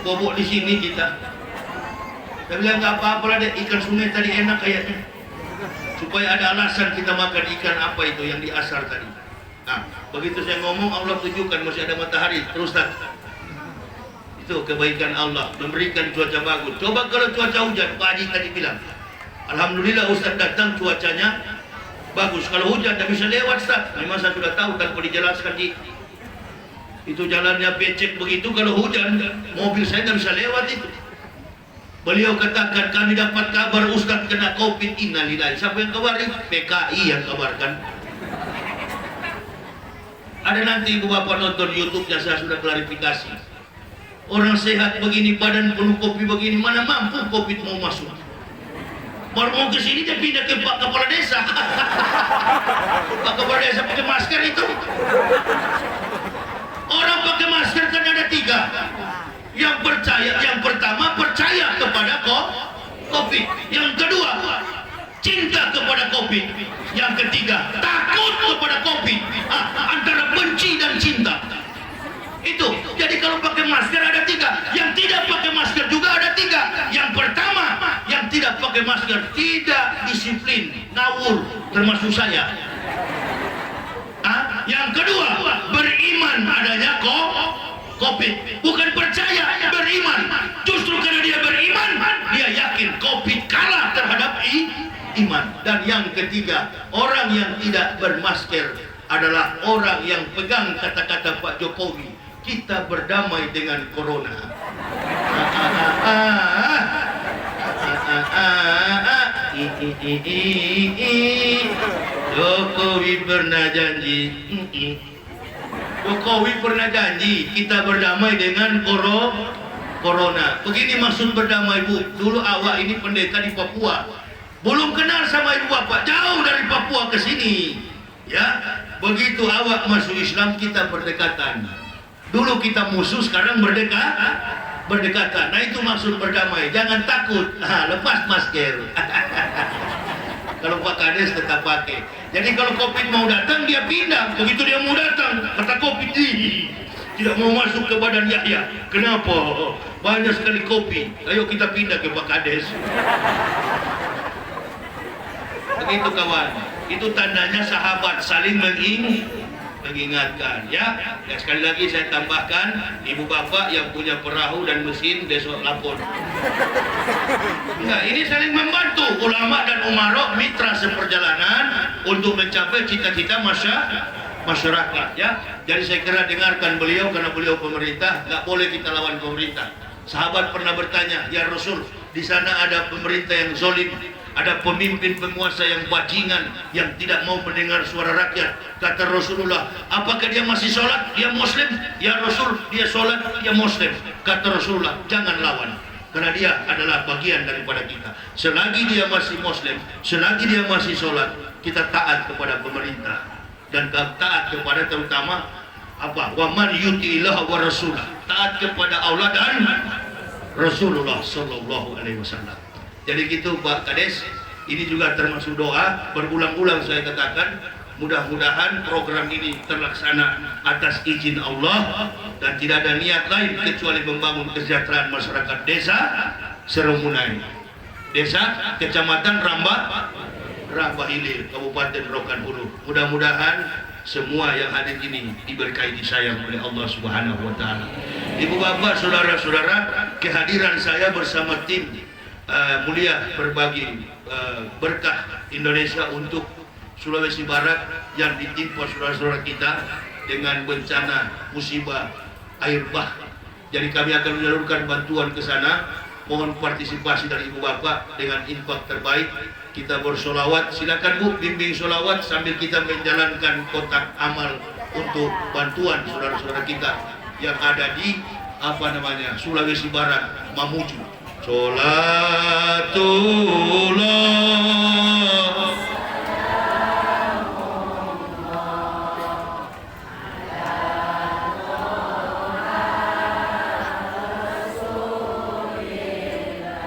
Bobok di sini kita. Saya bilang nggak apa-apa lah deh, ikan sungai tadi enak kayaknya. Supaya ada alasan kita makan ikan apa itu yang di asar tadi. Nah, begitu saya ngomong Allah tunjukkan masih ada matahari. Terus tak? Itu kebaikan Allah, memberikan cuaca bagus. Coba kalau cuaca hujan, Pak Haji tadi bilang, Alhamdulillah Ustaz datang cuacanya bagus. Kalau hujan tak bisa lewat Ustaz. Memang saya sudah tahu tanpa dijelaskan di itu jalannya becek begitu, kalau hujan mobil saya tak bisa lewat itu. Beliau katakan kami dapat kabar Ustaz kena COVID, innalillahi. Siapa yang kabarin? PKI yang kabarkan. Ada nanti ibu bapak nonton YouTube-nya, saya sudah klarifikasi. Orang sehat begini, badan penuh kopi begini, mana mampu COVID mau masuk? Baru mau ke sini dia pindah ke Pak Kepala Desa. Pak Kepala Desa pakai masker itu. Orang pakai masker kan ada 3. Yang percaya, yang pertama percaya kepada COVID. Yang kedua cinta kepada COVID. Yang ketiga takut kepada COVID. Antara benci dan cinta. Itu. Jadi kalau pakai masker ada 3. Yang tidak pakai masker juga ada 3. Yang pertama, yang tidak pakai masker tidak disiplin, ngawur, termasuk saya. Yang kedua, beriman adanya COVID, bukan percaya, beriman. Justru karena dia beriman, dia yakin COVID kalah terhadap iman. Dan yang ketiga, orang yang tidak bermasker adalah orang yang pegang kata-kata Pak Jokowi, kita berdamai dengan corona. Jokowi pernah janji. Jokowi pernah janji kita berdamai dengan corona. Begini maksud berdamai Bu. Dulu awak ini pendeta di Papua, belum kenal sama ibu bapak, jauh dari Papua ke sini. Ya, begitu awak masuk Islam kita berdekatan. Dulu kita musuh, sekarang berdekatan. Nah itu maksud berdamai. Jangan takut. Lepas masker. Kalau Pak Kades tetap pakai. Jadi kalau COVID mau datang dia pindah. Begitu dia mau datang, kata COVID tidak mau masuk ke badan Yahya. Kenapa? Banyak sekali kopi. Ayo kita pindah ke Pak Kades. Begitu kawan. Itu tandanya sahabat saling mengingatkan. Ya sekali lagi saya tambahkan, ibu bapak yang punya perahu dan mesin besok lapor. Nah, ini saling membantu ulama dan umara, mitra seperjalanan untuk mencapai cita-cita masyarakat. Ya, jadi saya kira dengarkan beliau, karena beliau pemerintah, nggak boleh kita lawan pemerintah. Sahabat pernah bertanya, ya Rasul, di sana ada pemerintah yang zolim, ada pemimpin penguasa yang bajingan, yang tidak mau mendengar suara rakyat. Kata Rasulullah, apakah dia masih sholat? Dia Muslim? Ya Rasul, dia sholat, dia Muslim. Kata Rasulullah, jangan lawan, karena dia adalah bagian daripada kita. Selagi dia masih Muslim, selagi dia masih sholat, kita taat kepada pemerintah dan taat kepada terutama apa? Wa man yuti'illah wa rasulah, taat kepada Allah dan Rasulullah sallallahu alaihi wasallam. Jadi gitu Pak Kades, ini juga termasuk doa. Berulang-ulang saya katakan, mudah-mudahan program ini terlaksana atas izin Allah dan tidak ada niat lain kecuali membangun kesejahteraan masyarakat desa Seromunai, desa Kecamatan Rambah Hilir, Kabupaten Rokan Hulu. Mudah-mudahan semua yang hadir ini diberkahi disayang oleh Allah Subhanahu wa taala. Ibu bapak, saudara-saudara, kehadiran saya bersama tim mulia berbagi berkah Indonesia untuk Sulawesi Barat yang ditimpa saudara-saudara kita dengan bencana musibah air bah. Jadi kami akan menyalurkan bantuan ke sana. Mohon partisipasi dari ibu bapak dengan infak terbaik. Kita bersolawat, silakan Bu bimbing solawat sambil kita menjalankan kotak amal untuk bantuan saudara-saudara kita yang ada di Sulawesi Barat, Mamuju. Sholatullah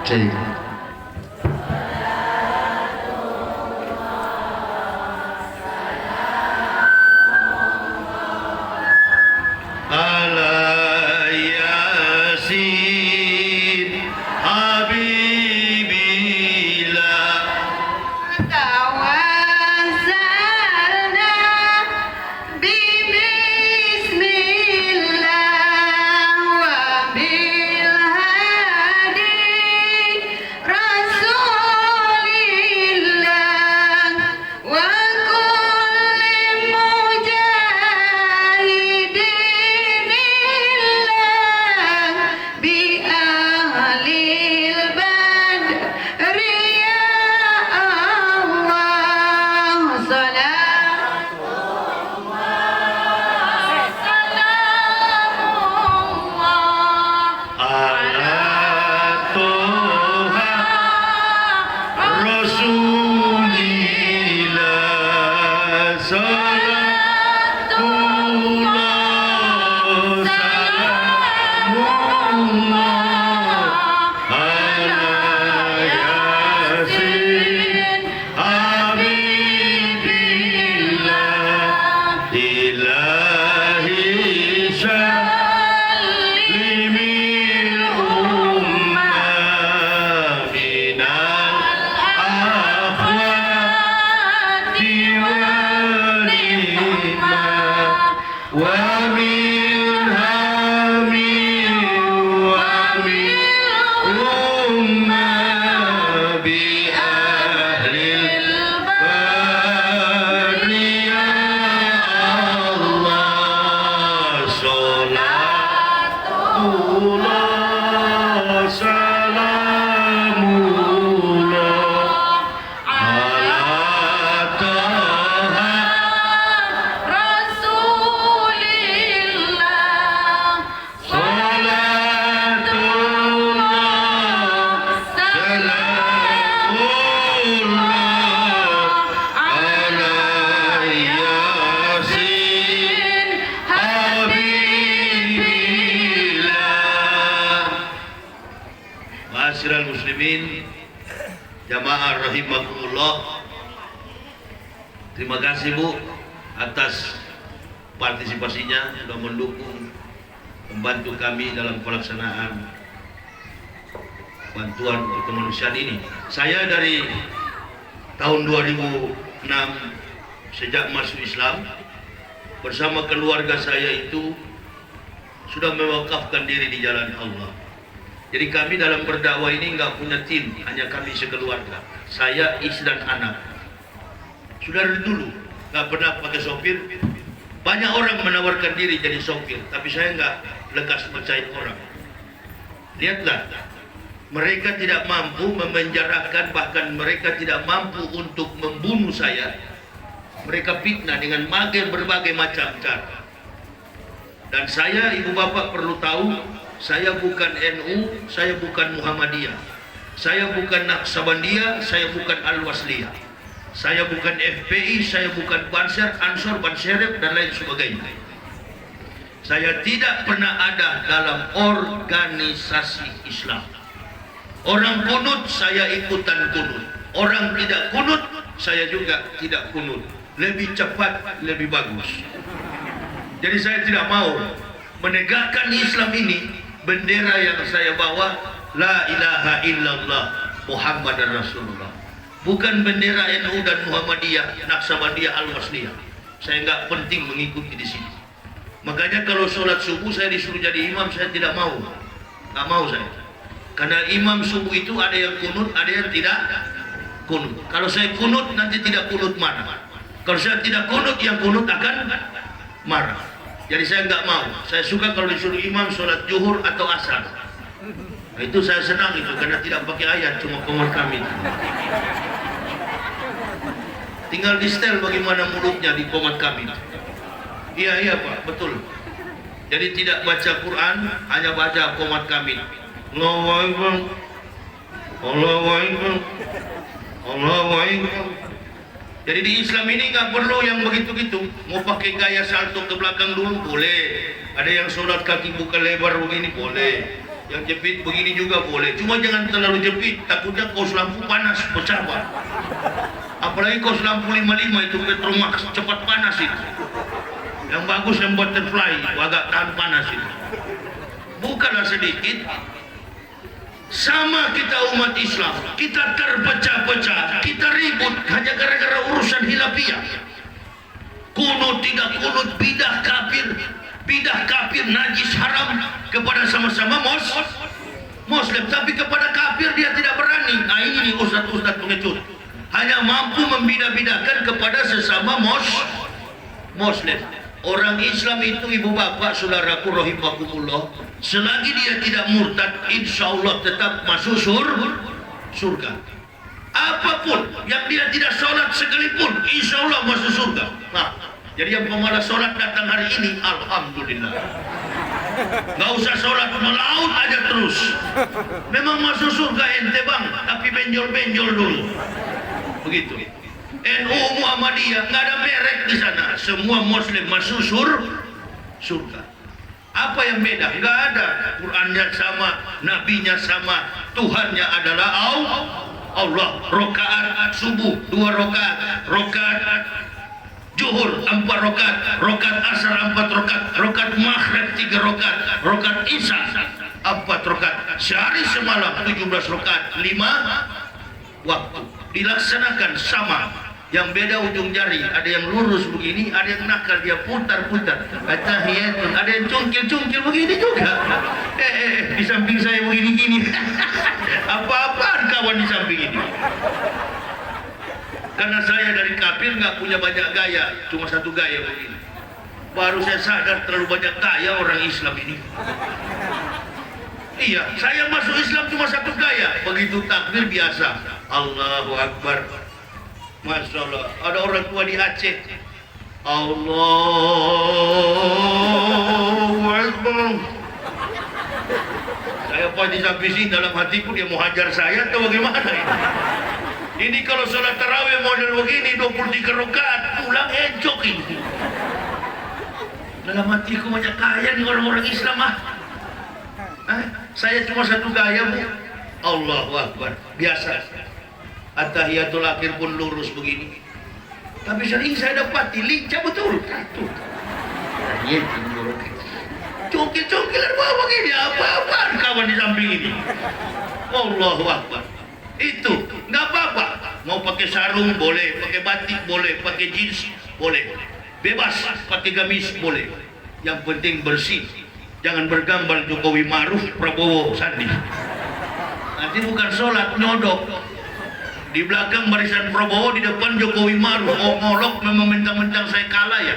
Cik. Ala Yasin Habibillah Tawassalna bismillah wa bil hadi rasulillah wa kulli mujahidinillah bi ahlil badri ya Allah salamullah ala Toha Rasulillah Salatullah Salamullah ala Yasin Habibillah Ilahi Salimil Ummah Minal Akhwati Walimah Wa min Hamil Wa min Ummah Bi Ahlil Badri Ya Allah Sholatullah Salamullah ala Taha rasulillah Salatullah Salamullah ala Yasin Habibillah. Ma'asyiral muslimin jamaah rahimakumullah, terima kasih Bu atas partisipasinya, sudah mendukung, membantu kami dalam pelaksanaan bantuan kemanusiaan ini. Saya dari tahun 2006 sejak masuk Islam bersama keluarga saya itu sudah mewakafkan diri di jalan Allah. Jadi kami dalam berdakwah ini nggak punya tim, hanya kami sekeluarga. Saya, istri dan anak. Sudah dari dulu nggak pernah pakai sopir. Banyak orang menawarkan diri jadi sopir, tapi saya nggak lekas percaya orang. Lihatlah, mereka tidak mampu memenjarakan, bahkan mereka tidak mampu untuk membunuh saya. Mereka fitnah dengan berbagai macam cara. Dan saya, ibu bapak perlu tahu, saya bukan NU, saya bukan Muhammadiyah, saya bukan Naqsabandiyah, saya bukan Al-Wasliyah, saya bukan FPI, saya bukan Banser, Ansor, Banserep dan lain sebagainya. Saya tidak pernah ada dalam organisasi Islam. Orang kunut, saya ikutan kunut. Orang tidak kunut, saya juga tidak kunut. Lebih cepat, lebih bagus. Jadi saya tidak mau menegakkan Islam ini. Bendera yang saya bawa, La ilaha illallah Muhammadar Rasulullah. Bukan bendera NU dan Muhammadiyah, Naqsabandiyah, Al-Wasliyah. Saya nggak penting mengikuti di sini. Makanya kalau sholat subuh saya disuruh jadi imam, saya tidak mau. Nggak mau saya. Karena imam subuh itu ada yang kunut, ada yang tidak kunut. Kalau saya kunut, nanti tidak kunut marah. Kalau saya tidak kunut, yang kunut akan marah. Jadi saya nggak mau. Saya suka kalau disuruh imam sholat zuhur atau asar. Nah, itu saya senang itu karena tidak pakai ayat, cuma komar kami. Tinggal di setel bagaimana mulutnya di komat kami. Iya Pak, betul. Jadi tidak baca Quran, hanya baca komat kami. Allahu Akbar, Allahu Akbar. Allahu Akbar. Jadi di Islam ini nggak perlu yang begitu-gitu. Mau pakai gaya salto ke belakang dulu boleh. Ada yang sholat kaki buka lebar begini boleh. Yang jepit begini juga boleh. Cuma jangan terlalu jepit. Takutnya kos lampu panas pecah Pak. Apalagi kos lampu 55 itu Petromax cepat panas itu. Yang bagus yang butterfly agak tahan panas itu. Bukanlah sedikit. Sama kita umat Islam, kita terpecah-pecah, kita ribut hanya gara-gara urusan hilafiyah. Kunut tidak kunut, bidah kafir, najis haram kepada sama-sama Muslim, tapi kepada kafir dia tidak berani. Nah ini nih ustaz-ustaz pengecut, hanya mampu membidah-bidahkan kepada sesama Muslim. Orang Islam itu ibu bapak saudaraku rahimakumullah, selagi dia tidak murtad insya Allah tetap masuk surga. Apapun yang dia tidak sholat sekalipun insya Allah masuk surga. Nah, jadi yang pemalas sholat datang hari ini alhamdulillah, nggak usah sholat, melaut aja terus. Memang masuk surga ente bang, tapi benjol-benjol dulu begitu. NU Muhammadiyah nggak ada merek di sana, semua Muslim masuk surga. Apa yang beda? Nggak ada. Qurannya sama, nabinya sama, Tuhannya adalah Allah. Rokaat subuh 2 rokaat, rokaat Zuhur 4 rokaat, rokaat asar 4 rokaat, rokaat maghrib 3 rokaat, rokaat isya 4 rokaat. Sehari semalam 17 rokaat, 5 waktu dilaksanakan sama. Yang beda ujung jari, ada yang lurus begini, ada yang nakal dia putar-putar. Tahiyatun, ada yang cungkil-cungkil begini juga. Di samping saya begini gini. Apa-apaan kawan di samping ini? Karena saya dari kafir nggak punya banyak gaya, cuma satu gaya begini. Baru saya sadar terlalu banyak gaya orang Islam ini. Iya, saya masuk Islam cuma satu gaya. Begitu takbir biasa, Allahu Akbar. Masya Allah, ada orang tua di Aceh, Allahu Akbar. Saya pas di samping sini dalam hatiku dia mau hajar saya atau bagaimana ini? Ini kalau sholat tarawih model begini 23 rakaat pulang encok ini. Dalam hatiku banyak gaya nih orang-orang Islam saya cuma satu gaya bu, Allahu Akbar biasa. At-tahiyatul akhir pun lurus begini. Tapi sering saya dapati lincah betul. Cungkil-cungkilan bawa begini. Apa-apaan kawan di samping ini. Allahu Akbar. Itu nggak apa-apa. Mau pakai sarung boleh, pakai batik boleh, pakai jeans boleh. Bebas pakai gamis boleh. Yang penting bersih. Jangan bergambar Jokowi Maruf, Prabowo Sandi. Nanti bukan sholat nyodok. Di belakang barisan Prabowo, di depan Jokowi Maruf. Ngolok memang mentang-mentang saya kalah ya.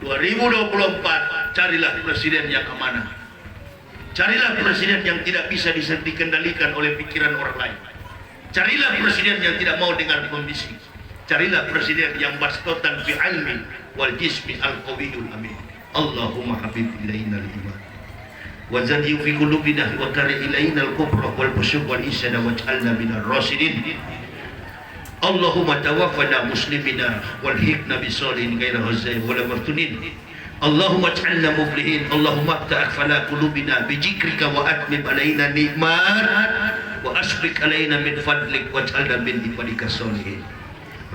2024 carilah presiden yang amanah. Carilah presiden yang tidak bisa dikendalikan oleh pikiran orang lain. Carilah presiden yang tidak mau dengar kondisi. Carilah presiden yang bastotan fi ilmi wal jismi al-qawiyul amin. Allahumma habib ilaina al-iman wa zadhi fi qulubina wa kari ilaina al-kufra wal fusuq wal isyan waj'alna minar rasidin. Allahumma tawaffana muslimina wal hikna bisalihin ghaira huzaim wala maftunin. Allahumma ij'alna muflihin. Allahumma aftah fala qulubina bijikrika wa atmim alaina ni'mat wa asbik alaina min fadlik waj'alna min ibadika sholihin.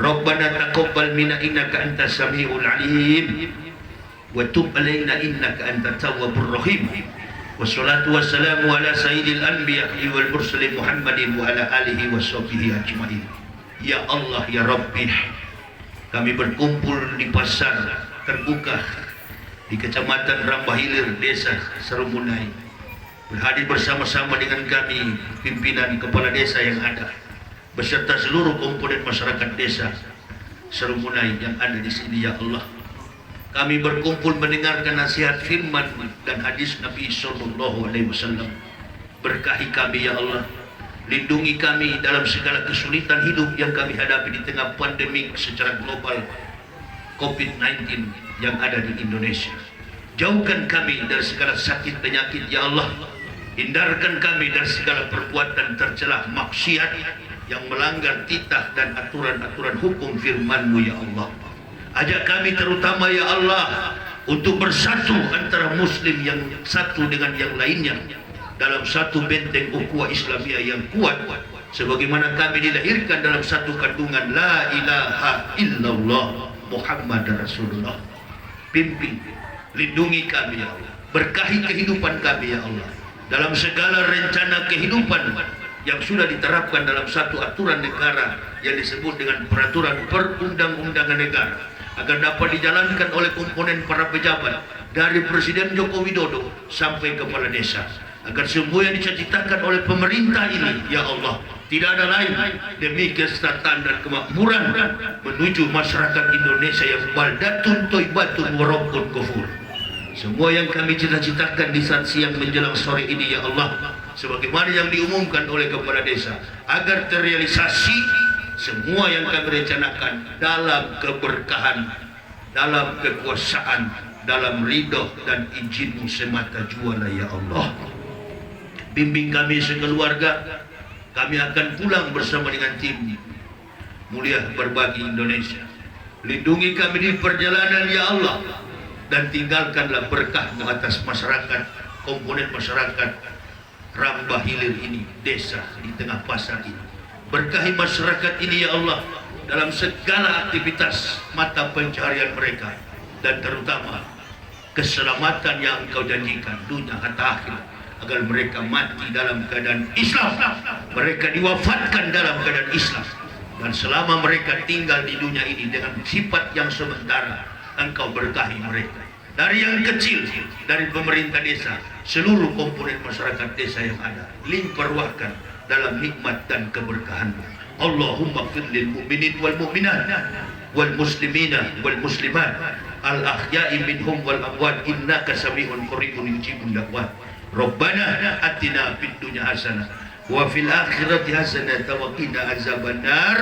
Rabbana taqabbal minna innaka antas samiul alim wa tub alaina innaka antat tawwabur rahim. Wassalatu wassalamu ala sayyidil anbiya'i wal mursalin Muhammadin wa ala alihi washabbihi ajmain. Ya Allah ya Rabbi, kami berkumpul di pasar terbuka di Kecamatan Rambah Hilir, Desa Serumunai, berhadir bersama-sama dengan kami pimpinan kepala desa yang ada beserta seluruh komponen masyarakat desa Serumunai yang ada di sini. Ya Allah, kami berkumpul mendengarkan nasihat firman dan hadis Nabi Sallallahu Alaihi Wasallam. Berkahi kami ya Allah, lindungi kami dalam segala kesulitan hidup yang kami hadapi di tengah pandemi secara global COVID-19 yang ada di Indonesia. Jauhkan kami dari segala sakit penyakit ya Allah. Hindarkan kami dari segala perbuatan tercelah maksiat yang melanggar titah dan aturan-aturan hukum firman-Mu ya Allah. Ajak kami terutama ya Allah untuk bersatu antara muslim yang satu dengan yang lainnya dalam satu benteng ukhuwah Islamiyah yang kuat, sebagaimana kami dilahirkan dalam satu kandungan la ilaha illallah Muhammad Rasulullah. Pimpin, lindungi kami ya Allah, berkahi kehidupan kami ya Allah dalam segala rencana kehidupan yang sudah diterapkan dalam satu aturan negara yang disebut dengan peraturan perundang-undangan negara, agar dapat dijalankan oleh komponen para pejabat dari Presiden Joko Widodo sampai kepala desa, agar semua yang dicita-citakan oleh pemerintah ini ya Allah tidak ada lain demi kesejahteraan dan kemakmuran menuju masyarakat Indonesia yang baldatun toibatun warabun kufur. Semua yang kami cita-citakan di saat siang menjelang sore ini ya Allah, sebagaimana yang diumumkan oleh kepala desa, agar terrealisasi semua yang kami rencanakan dalam keberkahan, dalam kekuasaan, dalam ridho dan izin-Mu semata juala ya Allah. Bimbing kami sekeluarga, kami akan pulang bersama dengan tim Mulia Berbagi Indonesia. Lindungi kami di perjalanan ya Allah, dan tinggalkanlah berkah-Mu atas masyarakat, komponen masyarakat Rambah Hilir ini, desa di tengah pasar ini. Berkahi masyarakat ini ya Allah dalam segala aktivitas mata pencaharian mereka, dan terutama keselamatan yang Engkau janjikan dunia hatta akhir, agar mereka mati dalam keadaan Islam, mereka diwafatkan dalam keadaan Islam, dan selama mereka tinggal di dunia ini dengan sifat yang sementara, Engkau berkahi mereka. Dari yang kecil, dari pemerintah desa, seluruh komponen masyarakat desa yang ada, limpahkan dalam nikmat dan keberkahan. Allahumma fir lil mu'minin wal mu'minat wal muslimina wal muslimat al ahya'i minhum wal amwat innaka sami'un qaribun yujibud da'wat. Rabbana atina fid dunya hasanah wa fil akhirati hasanah wa qina azabannar.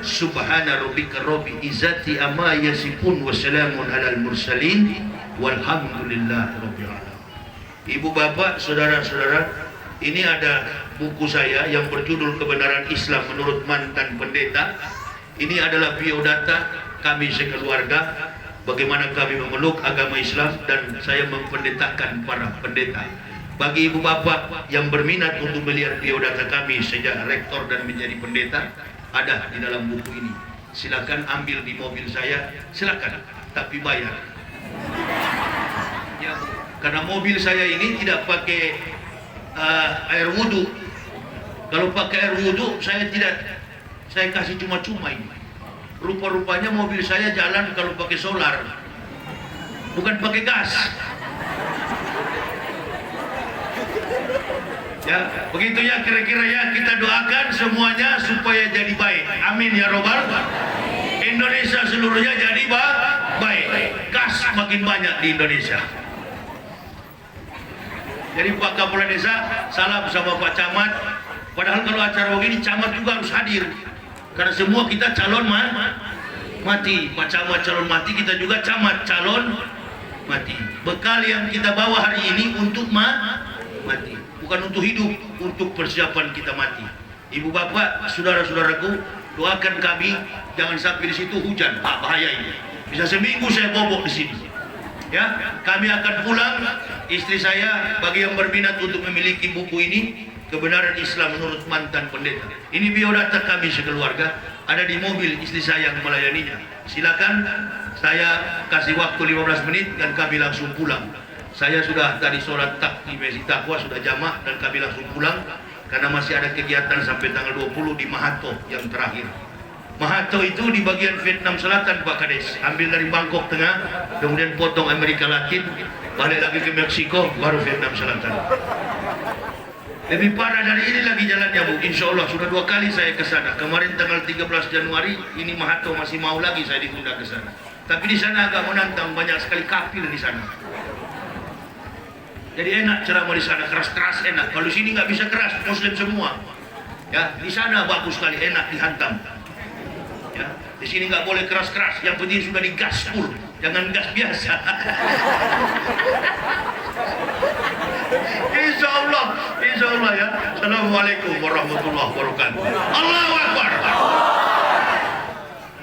Subhana rabbika rabbil izzati amma yasifun wa salamun alal mursalin walhamdulillahi rabbil alamin. Ibu bapak, saudara-saudara, ini ada buku saya yang berjudul Kebenaran Islam Menurut Mantan Pendeta. Ini adalah biodata kami sekeluarga, bagaimana kami memeluk agama Islam dan saya mempendetakan para pendeta. Bagi ibu bapak yang berminat untuk melihat biodata kami sejak rektor dan menjadi pendeta, ada di dalam buku ini. Silakan ambil di mobil saya, silakan, tapi bayar. Ya, karena mobil saya ini tidak pakai air wudhu. Kalau pakai air wudhu saya kasih cuma-cuma ini. Rupa-rupanya mobil saya jalan kalau pakai solar, bukan pakai gas. Ya, begitu ya kira-kira ya, kita doakan semuanya supaya jadi baik. Amin ya robbal. Indonesia seluruhnya jadi baik. Gas makin banyak di Indonesia. Jadi Pak Kepala Desa, salam sama Pak Camat. Padahal kalau acara begini Camat juga harus hadir, karena semua kita calon mati. Pak Camat calon mati, kita juga Camat calon mati. Bekal yang kita bawa hari ini untuk mati, bukan untuk hidup, untuk persiapan kita mati. Ibu bapak, saudara-saudaraku, doakan kami jangan sampai di situ hujan, bahaya ini. Bisa seminggu saya bobok di sini. Ya, kami akan pulang. Istri saya, bagi yang berminat untuk memiliki buku ini, Kebenaran Islam Menurut Mantan Pendeta, ini biodata kami sekeluarga, ada di mobil istri saya yang melayaninya. Silakan, saya kasih waktu 15 menit dan kami langsung pulang. Saya sudah tadi sholat di Masjid Taqwa, sudah jamak, dan kami langsung pulang karena masih ada kegiatan sampai tanggal 20 di Mahato yang terakhir. Mahato itu di bagian Vietnam Selatan Pak Kades, ambil dari Bangkok Tengah, kemudian potong Amerika Latin, balik lagi ke Meksiko, baru Vietnam Selatan. Lebih parah dari ini lagi jalannya Bu, insya Allah sudah 2 kali saya ke sana. Kemarin tanggal 13 Januari, ini Mahato masih mau lagi saya diundang ke sana. Tapi di sana agak menantang, banyak sekali kafir di sana. Jadi enak ceramah di sana, keras-keras enak. Kalau sini nggak bisa keras, Muslim semua. Ya, di sana bagus sekali, enak dihantam. Ya, di sini nggak boleh keras-keras, yang penting sudah digas full, jangan gas biasa. Insya Allah ya. Assalamualaikum warahmatullahi wabarakatuh. Allahu Akbar.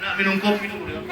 Nak minum kopi dulu.